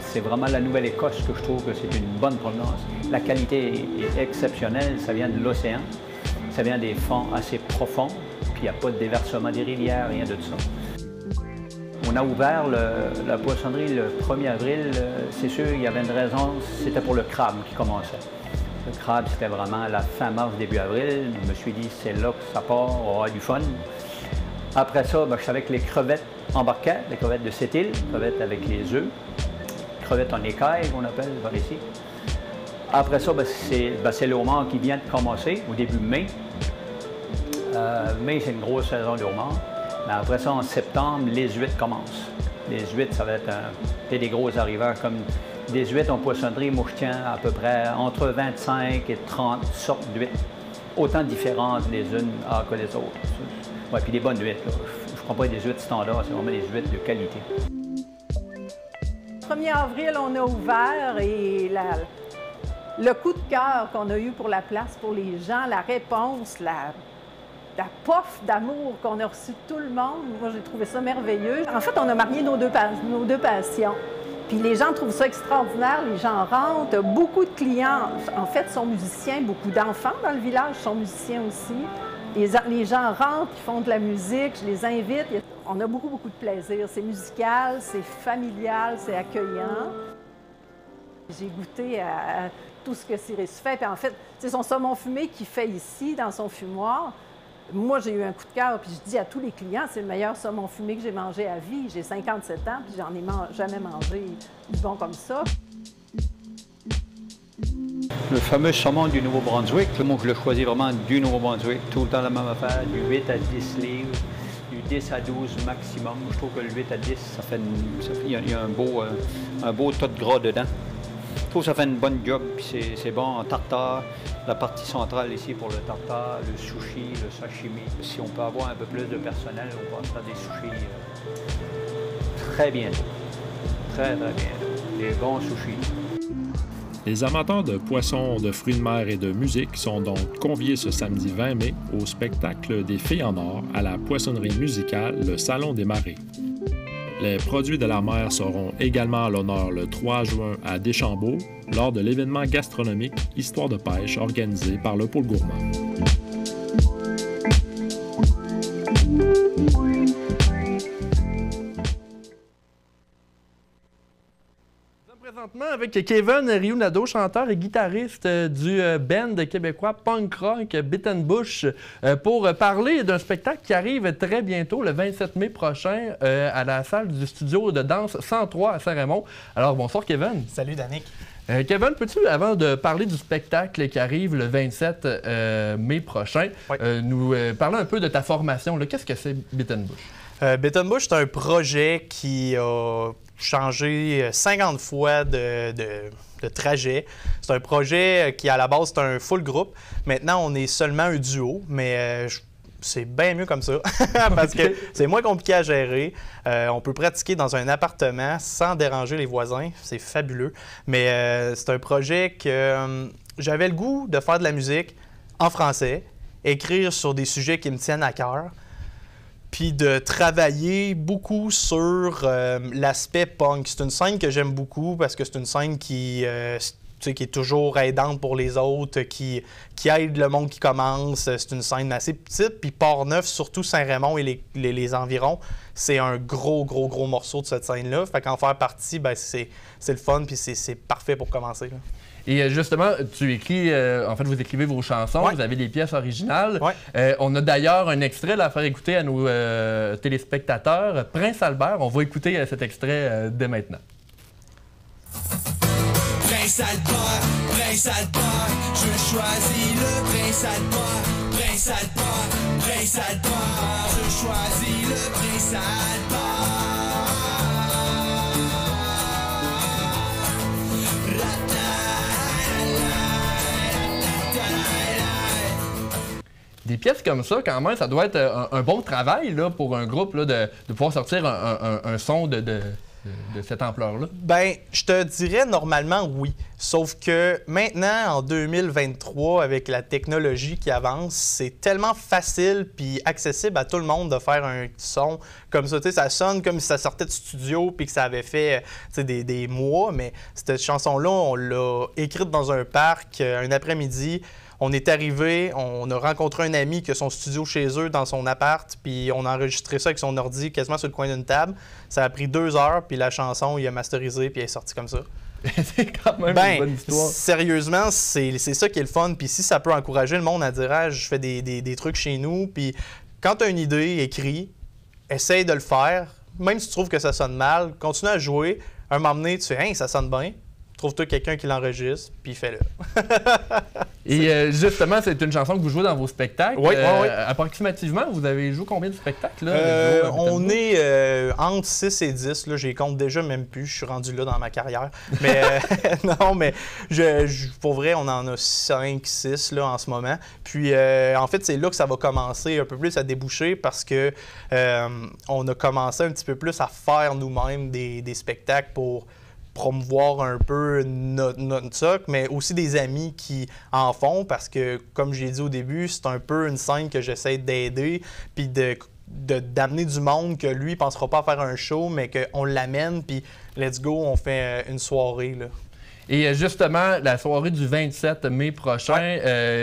c'est vraiment la Nouvelle-Écosse que je trouve que c'est une bonne provenance. La qualité est exceptionnelle, ça vient de l'océan, ça vient des fonds assez profonds, puis il n'y a pas de déversement des rivières, rien de ça. On a ouvert la poissonnerie le 1er avril. C'est sûr, il y avait une raison, c'était pour le crabe qui commençait. Le crabe, c'était vraiment la fin mars, début avril. Je me suis dit, c'est là que ça part, on aura du fun. Après ça, ben, je savais que les crevettes embarquaient, les crevettes de cette île, crevettes avec les œufs, crevettes en écaille, qu'on appelle par ici. Après ça, ben, c'est le homard qui vient de commencer, au début mai. Mai, c'est une grosse saison de homard. Mais après ça, en septembre, les huîtres commencent. Les huîtres, ça va être des gros arriveurs. Comme des huîtres en poissonnerie, moi, je tiens à peu près entre 25 et 30 sortes d'huîtres. Autant différentes les unes que les autres. Ouais, puis des bonnes huîtres. Là. Je ne prends pas des huîtres standards, c'est vraiment des huîtres de qualité. Le 1er avril, on a ouvert et le coup de cœur qu'on a eu pour la place, pour les gens, la réponse, la pof d'amour qu'on a reçu de tout le monde. Moi, j'ai trouvé ça merveilleux. En fait, on a marié nos deux passions. Puis les gens trouvent ça extraordinaire, les gens rentrent. Beaucoup de clients, en fait, sont musiciens. Beaucoup d'enfants dans le village sont musiciens aussi. Les gens rentrent, ils font de la musique, je les invite. On a beaucoup de plaisir. C'est musical, c'est familial, c'est accueillant. J'ai goûté à tout ce que Cyrus fait. Puis en fait, c'est son saumon fumé qu'il fait ici, dans son fumoir. Moi, j'ai eu un coup de cœur, puis je dis à tous les clients, c'est le meilleur saumon fumé que j'ai mangé à vie. J'ai 57 ans, puis j'en ai jamais mangé du bon comme ça. Le fameux saumon du Nouveau-Brunswick, moi, je le choisis vraiment du Nouveau-Brunswick. Tout le temps la même affaire, du 8 à 10 livres, du 10 à 12 maximum. Je trouve que le 8 à 10, il y a un beau tas de gras dedans. Je trouve que ça fait une bonne job, puis c'est bon en tartare. La partie centrale ici pour le tartare, le sushi, le sashimi. Si on peut avoir un peu plus de personnel, on va faire des sushis très bientôt. Très bientôt. Des bons sushis. Les amateurs de poissons, de fruits de mer et de musique sont donc conviés ce samedi 20 mai au spectacle des Filles en or à la poissonnerie musicale Le Salon des Marées. Les produits de la mer seront également à l'honneur le 3 juin à Deschambault lors de l'événement gastronomique Histoire de pêche organisé par le Pôle gourmand. Présentement avec Kevin Riunado, chanteur et guitariste du band québécois punk rock Bitten Bush, pour parler d'un spectacle qui arrive très bientôt, le 27 mai prochain, à la salle du studio de danse 103 à Saint-Raymond. Alors bonsoir Kevin. Salut Danick. Kevin, peux-tu, avant de parler du spectacle qui arrive le 27 mai prochain, nous parler un peu de ta formation? Qu'est-ce que c'est Bitten Bush? Bitten Bush, c'est un projet qui a changé 50 fois de trajet. C'est un projet qui, à la base, c'est un full groupe. Maintenant, on est seulement un duo, mais c'est bien mieux comme ça, parce que c'est moins compliqué à gérer. On peut pratiquer dans un appartement sans déranger les voisins. C'est fabuleux. Mais c'est un projet que j'avais le goût de faire de la musique en français, écrire sur des sujets qui me tiennent à cœur, puis de travailler beaucoup sur l'aspect punk. C'est une scène que j'aime beaucoup parce que c'est une scène qui est toujours aidante pour les autres, qui aide le monde qui commence. C'est une scène assez petite. Puis Port-Neuf, surtout Saint-Raymond et les environs, c'est un gros morceau de cette scène-là. Fait qu'en faire partie, ben, c'est le fun, puis c'est parfait pour commencer, là. Et justement, tu écris, en fait, vous écrivez vos chansons, vous avez des pièces originales. On a d'ailleurs un extrait à faire écouter à nos téléspectateurs. Prince Albert, on va écouter cet extrait dès maintenant. Prince Albert, je choisis le Prince Albert, Prince Albert, Prince Albert, je choisis le Prince Albert. Des pièces comme ça, quand même, ça doit être un bon travail là, pour un groupe là, de pouvoir sortir un son de cette ampleur-là? Ben, je te dirais normalement oui. Sauf que maintenant, en 2023, avec la technologie qui avance, c'est tellement facile puis accessible à tout le monde de faire un son comme ça. Tu sais, ça sonne comme si ça sortait de studio puis que ça avait fait des mois, mais cette chanson-là, on l'a écrite dans un parc un après-midi. On est arrivé, on a rencontré un ami qui a son studio chez eux dans son appart, puis on a enregistré ça avec son ordi quasiment sur le coin d'une table. Ça a pris 2 heures, puis la chanson, il a masterisé, puis elle est sortie comme ça. C'est quand même une bonne histoire. Sérieusement, c'est ça qui est le fun. Puis si ça peut encourager le monde à dire ah, je fais des trucs chez nous, puis quand tu as une idée, écris, essaye de le faire. Même si tu trouves que ça sonne mal, continue à jouer. Un moment donné, tu fais hey, ça sonne bien. Trouve-toi quelqu'un qui l'enregistre, puis fais-le. Et justement, c'est une chanson que vous jouez dans vos spectacles. Oui, oui. Approximativement, vous avez joué combien de spectacles? Là, on est entre 6 et 10. Là, j'y compte déjà même plus. Je suis rendu là dans ma carrière. Mais non, mais pour vrai, on en a 5, 6 là, en ce moment. Puis en fait, c'est là que ça va commencer un peu plus à déboucher parce que on a commencé un petit peu plus à faire nous-mêmes des spectacles pour promouvoir un peu notre socle, mais aussi des amis qui en font parce que, comme j'ai dit au début, c'est un peu une scène que j'essaie d'aider puis d'amener du monde que lui ne pensera pas à faire un show, mais qu'on l'amène puis let's go, on fait une soirée, là. Et justement, la soirée du 27 mai prochain,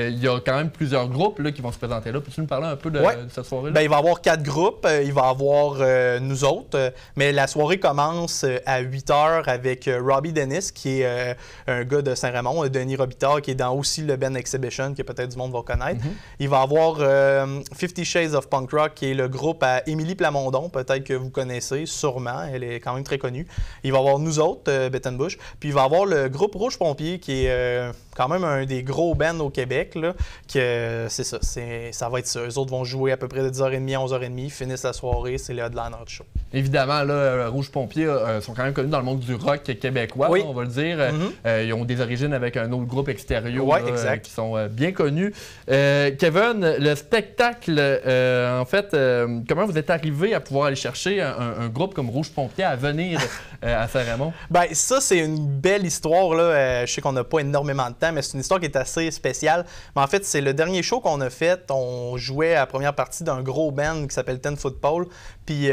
il y a quand même plusieurs groupes là, qui vont se présenter là. Peux-tu nous parler un peu de cette soirée-là? Bien, il va y avoir 4 groupes. Il va y avoir nous autres. Mais la soirée commence à 8 h avec Robbie Dennis, qui est un gars de Saint-Raymond, Denis Robitaille, qui est dans aussi le Ben Exhibition, que peut-être du monde va connaître. Il va y avoir 50 Shades of Punk Rock, qui est le groupe à Émilie Plamondon, peut-être que vous connaissez, sûrement. Elle est quand même très connue. Il va y avoir nous autres, Bettenbush. Puis il va y avoir le groupe Rouge Pompier, qui est quand même un des gros bands au Québec, là, que c'est ça, ça va être ça. Eux autres vont jouer à peu près de 10h30 à 11h30, finissent la soirée, c'est le headliner du show. Évidemment, là, Rouge Pompier sont quand même connus dans le monde du rock québécois, là, on va le dire. Ils ont des origines avec un autre groupe extérieur qui sont bien connus. Kevin, le spectacle, en fait, comment vous êtes arrivé à pouvoir aller chercher un groupe comme Rouge Pompier à venir à Saint-Raymond? Bien, ça, c'est une belle histoire, là. Je sais qu'on n'a pas énormément de temps, mais c'est une histoire qui est assez spéciale. Mais en fait, c'est le dernier show qu'on a fait. On jouait à la première partie d'un gros band qui s'appelle Ten Foot Pole. Puis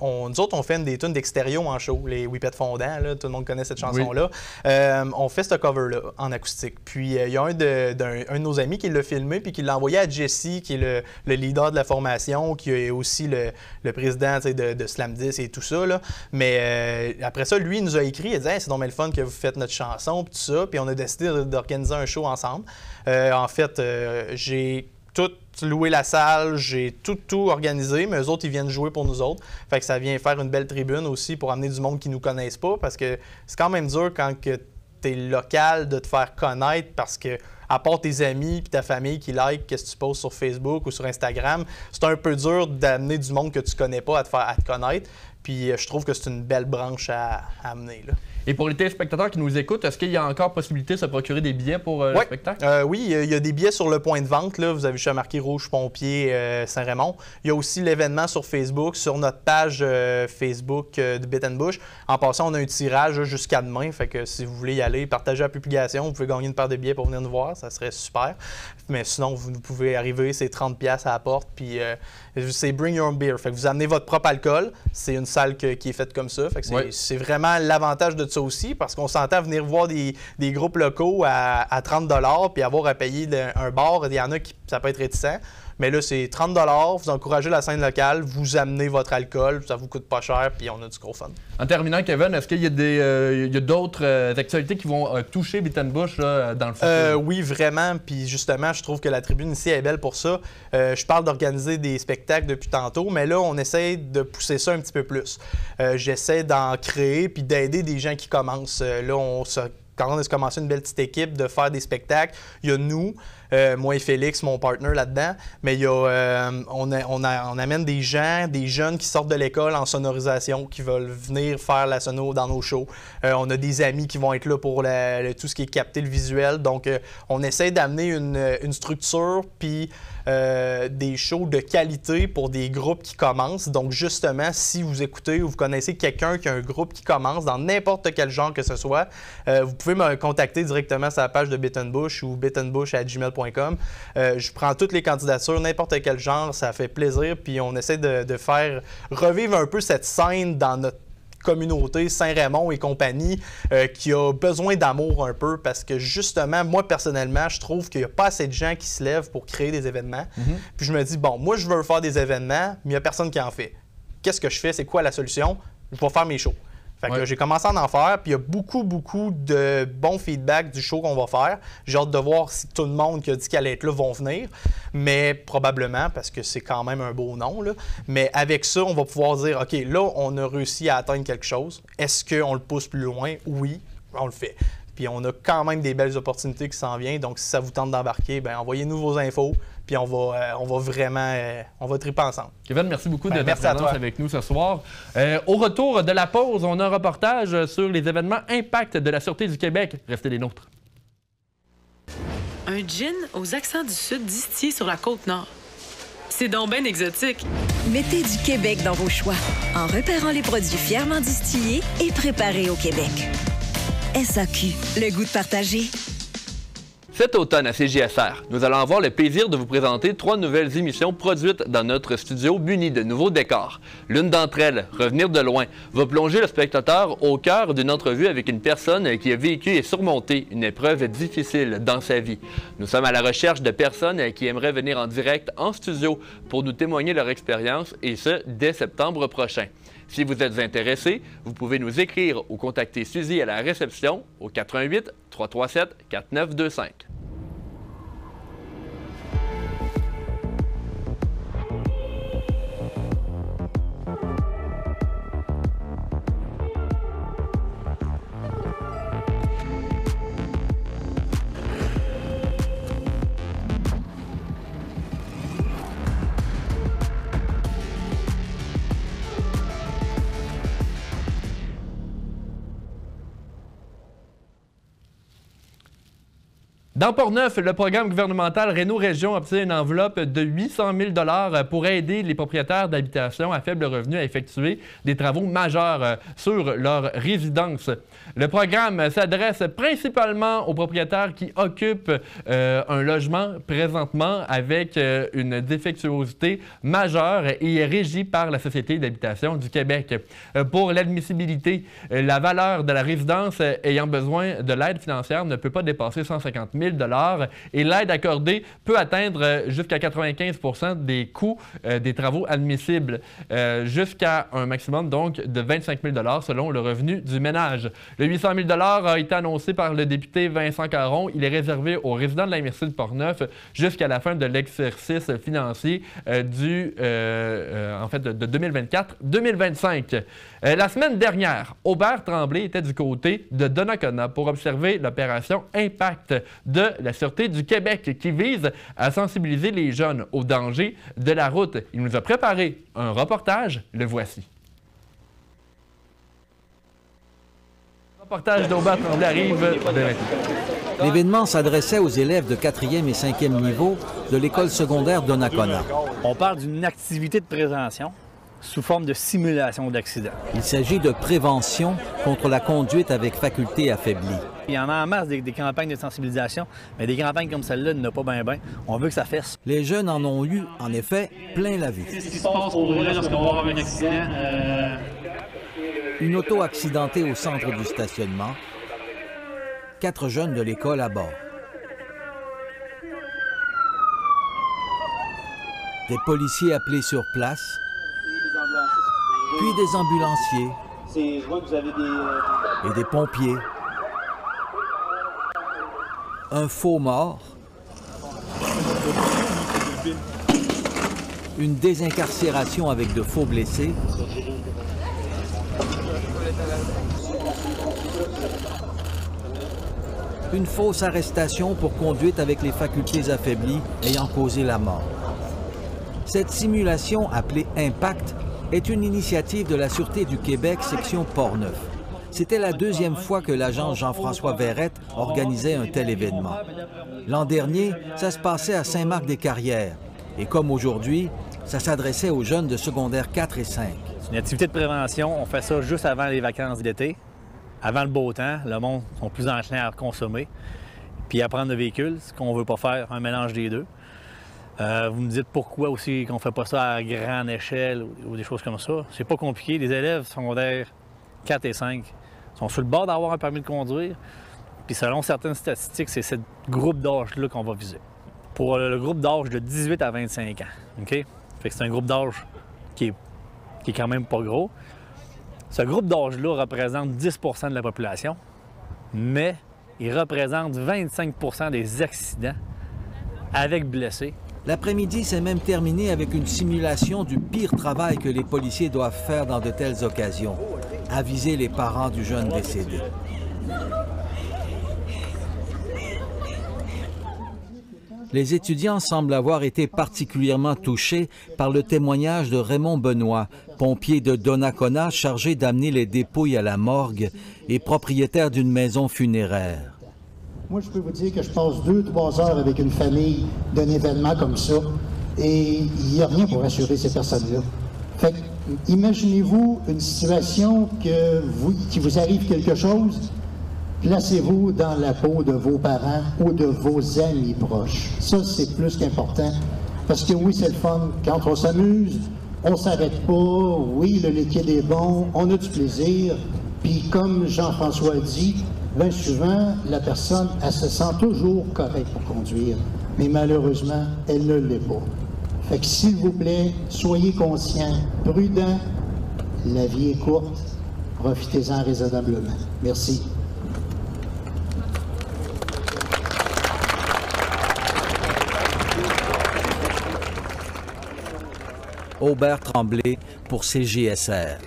nous autres, on fait des tunes d'extérieur en show, les Whippets fondants, là, tout le monde connaît cette chanson-là. On fait ce cover-là en acoustique. Puis il y a un de nos amis qui l'a filmé puis qui l'a envoyé à Jesse, qui est le leader de la formation, qui est aussi le président de Slam 10 et tout ça, là. Mais après ça, lui, il nous a écrit, il a dit hey, c'est donc bien le fun que vous faites notre chanson, puis tout ça. Puis on a décidé d'organiser un show ensemble. En fait, j'ai tout loué la salle, j'ai tout organisé, mais eux autres, ils viennent jouer pour nous autres. Fait que ça vient faire une belle tribune aussi pour amener du monde qui nous connaissent pas, parce que c'est quand même dur quand tu es local de te faire connaître, parce que à part tes amis et ta famille qui like qu'est-ce que tu postes sur Facebook ou sur Instagram, c'est un peu dur d'amener du monde que tu connais pas à te connaître. Puis je trouve que c'est une belle branche à amener, là. Et pour les téléspectateurs qui nous écoutent, est-ce qu'il y a encore possibilité de se procurer des billets pour le spectacle? Oui, il y a des billets sur le point de vente. Là. Vous avez juste marqué Rouge Pompier Saint-Raymond. Il y a aussi l'événement sur Facebook, sur notre page Facebook de Bettenbush. En passant, on a un tirage jusqu'à demain. Fait que si vous voulez y aller, partagez la publication. Vous pouvez gagner une paire de billets pour venir nous voir. ça serait super. Mais sinon, vous pouvez arriver, c'est 30$ à la porte, puis c'est bring your own beer. Fait que vous amenez votre propre alcool. C'est une salle qui est faite comme ça. Fait que c'est vraiment l'avantage de ça aussi, parce qu'on s'entend venir voir des groupes locaux à 30$, puis avoir à payer un bar. Il y en a qui ça peut être réticent. Mais là, c'est 30$, vous encouragez la scène locale, vous amenez votre alcool, ça vous coûte pas cher, puis on a du gros fun. En terminant, Kevin, est-ce qu'il y a d'autres actualités qui vont toucher Beat & Bush là, dans le futur? Oui, vraiment. Puis justement, je trouve que la tribune ici est belle pour ça. Je parle d'organiser des spectacles depuis tantôt, mais là, on essaie de pousser ça un petit peu plus. J'essaie d'en créer puis d'aider des gens qui commencent. Là, on a commencé une belle petite équipe de faire des spectacles. Il y a nous, moi et Félix, mon partner là-dedans, mais il y a, on amène des gens, des jeunes qui sortent de l'école en sonorisation, qui veulent venir faire la sono dans nos shows. On a des amis qui vont être là pour tout ce qui est capter le visuel. Donc, on essaie d'amener une structure puis des shows de qualité pour des groupes qui commencent. Donc, justement, si vous écoutez ou vous connaissez quelqu'un qui a un groupe qui commence dans n'importe quel genre que ce soit, vous pouvez me contacter directement sur la page de Beat & Bush ou beatandbush@gmail.com. Je prends toutes les candidatures, n'importe quel genre, ça fait plaisir. Puis on essaie de faire revivre un peu cette scène dans notre communauté Saint-Raymond et compagnie qui a besoin d'amour un peu parce que justement, moi personnellement, je trouve qu'il n'y a pas assez de gens qui se lèvent pour créer des événements. Puis je me dis, bon, moi je veux faire des événements, mais il n'y a personne qui en fait. Qu'est-ce que je fais? C'est quoi la solution? Je vais faire mes shows. Fait que j'ai commencé à en faire, puis il y a beaucoup de bons feedbacks du show qu'on va faire. J'ai hâte de voir si tout le monde qui a dit qu'elle allait être là vont venir, mais probablement, parce que c'est quand même un beau nom, là. Mais avec ça, on va pouvoir dire, OK, là, on a réussi à atteindre quelque chose. Est-ce qu'on le pousse plus loin? Oui, on le fait. Puis on a quand même des belles opportunités qui s'en viennent, donc si ça vous tente d'embarquer, bien, envoyez-nous vos infos, puis on va vraiment on va triper ensemble. Kevin, merci beaucoup de ta présence avec nous ce soir. Au retour de la pause, on a un reportage sur les événements Impact de la Sûreté du Québec. Restez les nôtres. Un gin aux accents du Sud distillé sur la Côte-Nord. C'est donc bien exotique. Mettez du Québec dans vos choix en repérant les produits fièrement distillés et préparés au Québec. SAQ, le goût de partager. Cet automne à CJSR, nous allons avoir le plaisir de vous présenter 3 nouvelles émissions produites dans notre studio munies de nouveaux décors. L'une d'entre elles, Revenir de loin, va plonger le spectateur au cœur d'une entrevue avec une personne qui a vécu et surmonté une épreuve difficile dans sa vie. Nous sommes à la recherche de personnes qui aimeraient venir en direct en studio pour nous témoigner leur expérience, et ce, dès septembre prochain. Si vous êtes intéressé, vous pouvez nous écrire ou contacter Suzy à la réception au 88 337 4925. Dans Portneuf, le programme gouvernemental Réno-Région obtient une enveloppe de 800 000 $ pour aider les propriétaires d'habitations à faible revenu à effectuer des travaux majeurs sur leur résidence. Le programme s'adresse principalement aux propriétaires qui occupent un logement présentement avec une défectuosité majeure et est régi par la Société d'habitation du Québec. Pour l'admissibilité, la valeur de la résidence ayant besoin de l'aide financière ne peut pas dépasser 150 000 $ et l'aide accordée peut atteindre jusqu'à 95 % des coûts des travaux admissibles, jusqu'à un maximum donc de 25 000 $ selon le revenu du ménage. Le 800 000 $ a été annoncé par le député Vincent Caron. Il est réservé aux résidents de la MRC de Portneuf jusqu'à la fin de l'exercice financier de 2024-2025. La semaine dernière, Aubert Tremblay était du côté de Donnacona pour observer l'opération Impact de la Sûreté du Québec qui vise à sensibiliser les jeunes aux dangers de la route. Il nous a préparé un reportage, le voici. Le reportage d'Aubert Tremblay arrive de maintenant. L'événement s'adressait aux élèves de 4e et 5e niveau de l'école secondaire Donnacona. On parle d'une activité de prévention. sous forme de simulation d'accident. Il s'agit de prévention contre la conduite avec faculté affaiblie. Il y en a en masse des campagnes de sensibilisation, mais des campagnes comme celle-là, il n'y en a pas bien. On veut que ça fesse. Les jeunes en ont eu, en effet, plein la vue. Qu'est-ce qui se passe pour vrai lorsqu'on va avoir un accident? Une auto accidentée au centre du stationnement. 4 jeunes de l'école à bord. Des policiers appelés sur place. Puis des ambulanciers. Je vois que vous avez des... Et des pompiers. Un faux mort. Une désincarcération avec de faux blessés. Une fausse arrestation pour conduite avec les facultés affaiblies ayant causé la mort. Cette simulation, appelée Impact, est une initiative de la Sûreté du Québec, section Portneuf. C'était la 2e fois que l'agent Jean-François Verrette organisait un tel événement. L'an dernier, ça se passait à Saint-Marc-des-Carrières. Et comme aujourd'hui, ça s'adressait aux jeunes de secondaire 4 et 5. C'est une activité de prévention. On fait ça juste avant les vacances d'été. Avant le beau temps, le monde sont plus enclins à consommer puis à prendre le véhicule, ce qu'on ne veut pas faire, un mélange des deux. Vous me dites pourquoi aussi qu'on ne fait pas ça à grande échelle ou des choses comme ça. C'est pas compliqué. Les élèves secondaires 4 et 5 sont sur le bord d'avoir un permis de conduire. Puis selon certaines statistiques, c'est ce groupe d'âge-là qu'on va viser. Pour le groupe d'âge de 18 à 25 ans. OK? Fait que c'est un groupe d'âge qui est quand même pas gros. Ce groupe d'âge-là représente 10 de la population, mais il représente 25 des accidents avec blessés. L'après-midi s'est même terminé avec une simulation du pire travail que les policiers doivent faire dans de telles occasions, aviser les parents du jeune décédé. Les étudiants semblent avoir été particulièrement touchés par le témoignage de Raymond Benoît, pompier de Donnacona chargé d'amener les dépouilles à la morgue et propriétaire d'une maison funéraire. Moi, je peux vous dire que je passe 2-3 heures avec une famille d'un événement comme ça et il n'y a rien pour assurer ces personnes-là. Fait que, imaginez-vous une situation qui vous arrive quelque chose. Placez-vous dans la peau de vos parents ou de vos amis proches. Ça, c'est plus qu'important. Parce que oui, c'est le fun. Quand on s'amuse, on s'arrête pas. Oui, le liquide est bon. On a du plaisir. Puis comme Jean-François a dit, bien souvent, la personne, elle se sent toujours correcte pour conduire. Mais malheureusement, elle ne l'est pas. Fait que s'il vous plaît, soyez conscients, prudents. La vie est courte. Profitez-en raisonnablement. Merci. Aubert Tremblay pour CJSR.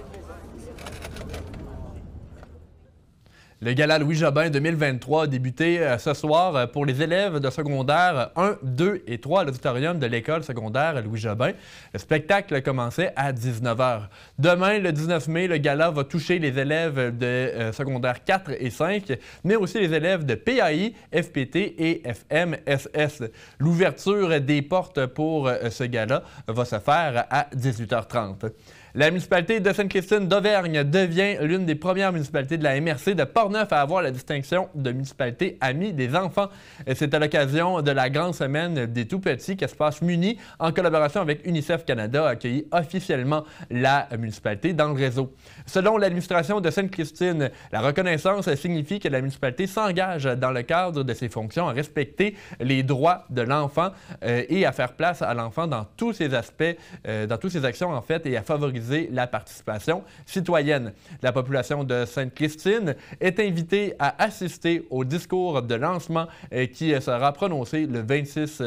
Le gala Louis Jobin 2023 a débuté ce soir pour les élèves de secondaire 1, 2 et 3 à l'auditorium de l'école secondaire Louis Jobin. Le spectacle commençait à 19h. Demain, le 19 mai, le gala va toucher les élèves de secondaire 4 et 5, mais aussi les élèves de PAI, FPT et FMSS. L'ouverture des portes pour ce gala va se faire à 18h30. La municipalité de Sainte-Christine d'Auvergne devient l'une des premières municipalités de la MRC de Portneuf à avoir la distinction de municipalité amie des enfants. C'est à l'occasion de la grande semaine des tout-petits qu'Espace Muni, en collaboration avec UNICEF Canada, a accueilli officiellement la municipalité dans le réseau. Selon l'administration de Sainte-Christine, la reconnaissance signifie que la municipalité s'engage dans le cadre de ses fonctions à respecter les droits de l'enfant et à faire place à l'enfant dans tous ses aspects, dans toutes ses actions en fait, et à favoriser la participation citoyenne. La population de Sainte-Christine est invitée à assister au discours de lancement qui sera prononcé le 26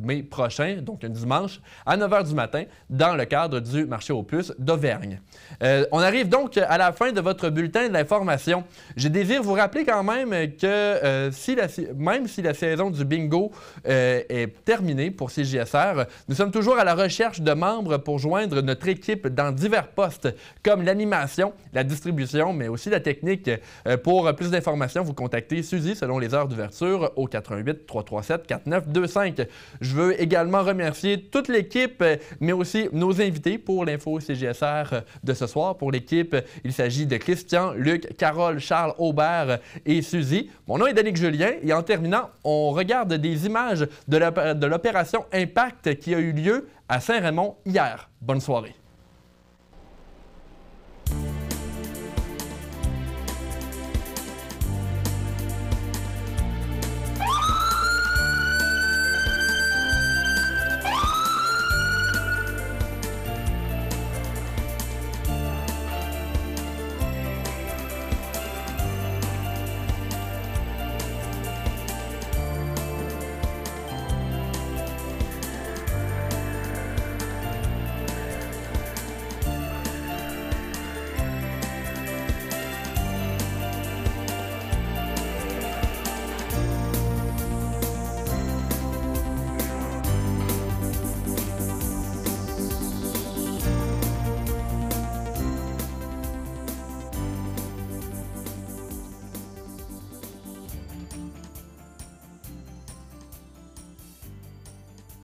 mai prochain, donc un dimanche, à 9h du matin, dans le cadre du marché aux puces d'Auvergne. On arrive donc à la fin de votre bulletin d'information. Je désire vous rappeler quand même que même si la saison du bingo est terminée pour CJSR, nous sommes toujours à la recherche de membres pour joindre notre équipe dans dans divers postes comme l'animation, la distribution, mais aussi la technique. Pour plus d'informations, vous contactez Suzy selon les heures d'ouverture au 88 337 4925. Je veux également remercier toute l'équipe, mais aussi nos invités pour l'info CJSR de ce soir. Pour l'équipe, il s'agit de Christian, Luc, Carole, Charles, Aubert et Suzy. Mon nom est Danick Julien et en terminant, on regarde des images de l'opération Impact qui a eu lieu à Saint-Raymond hier. Bonne soirée.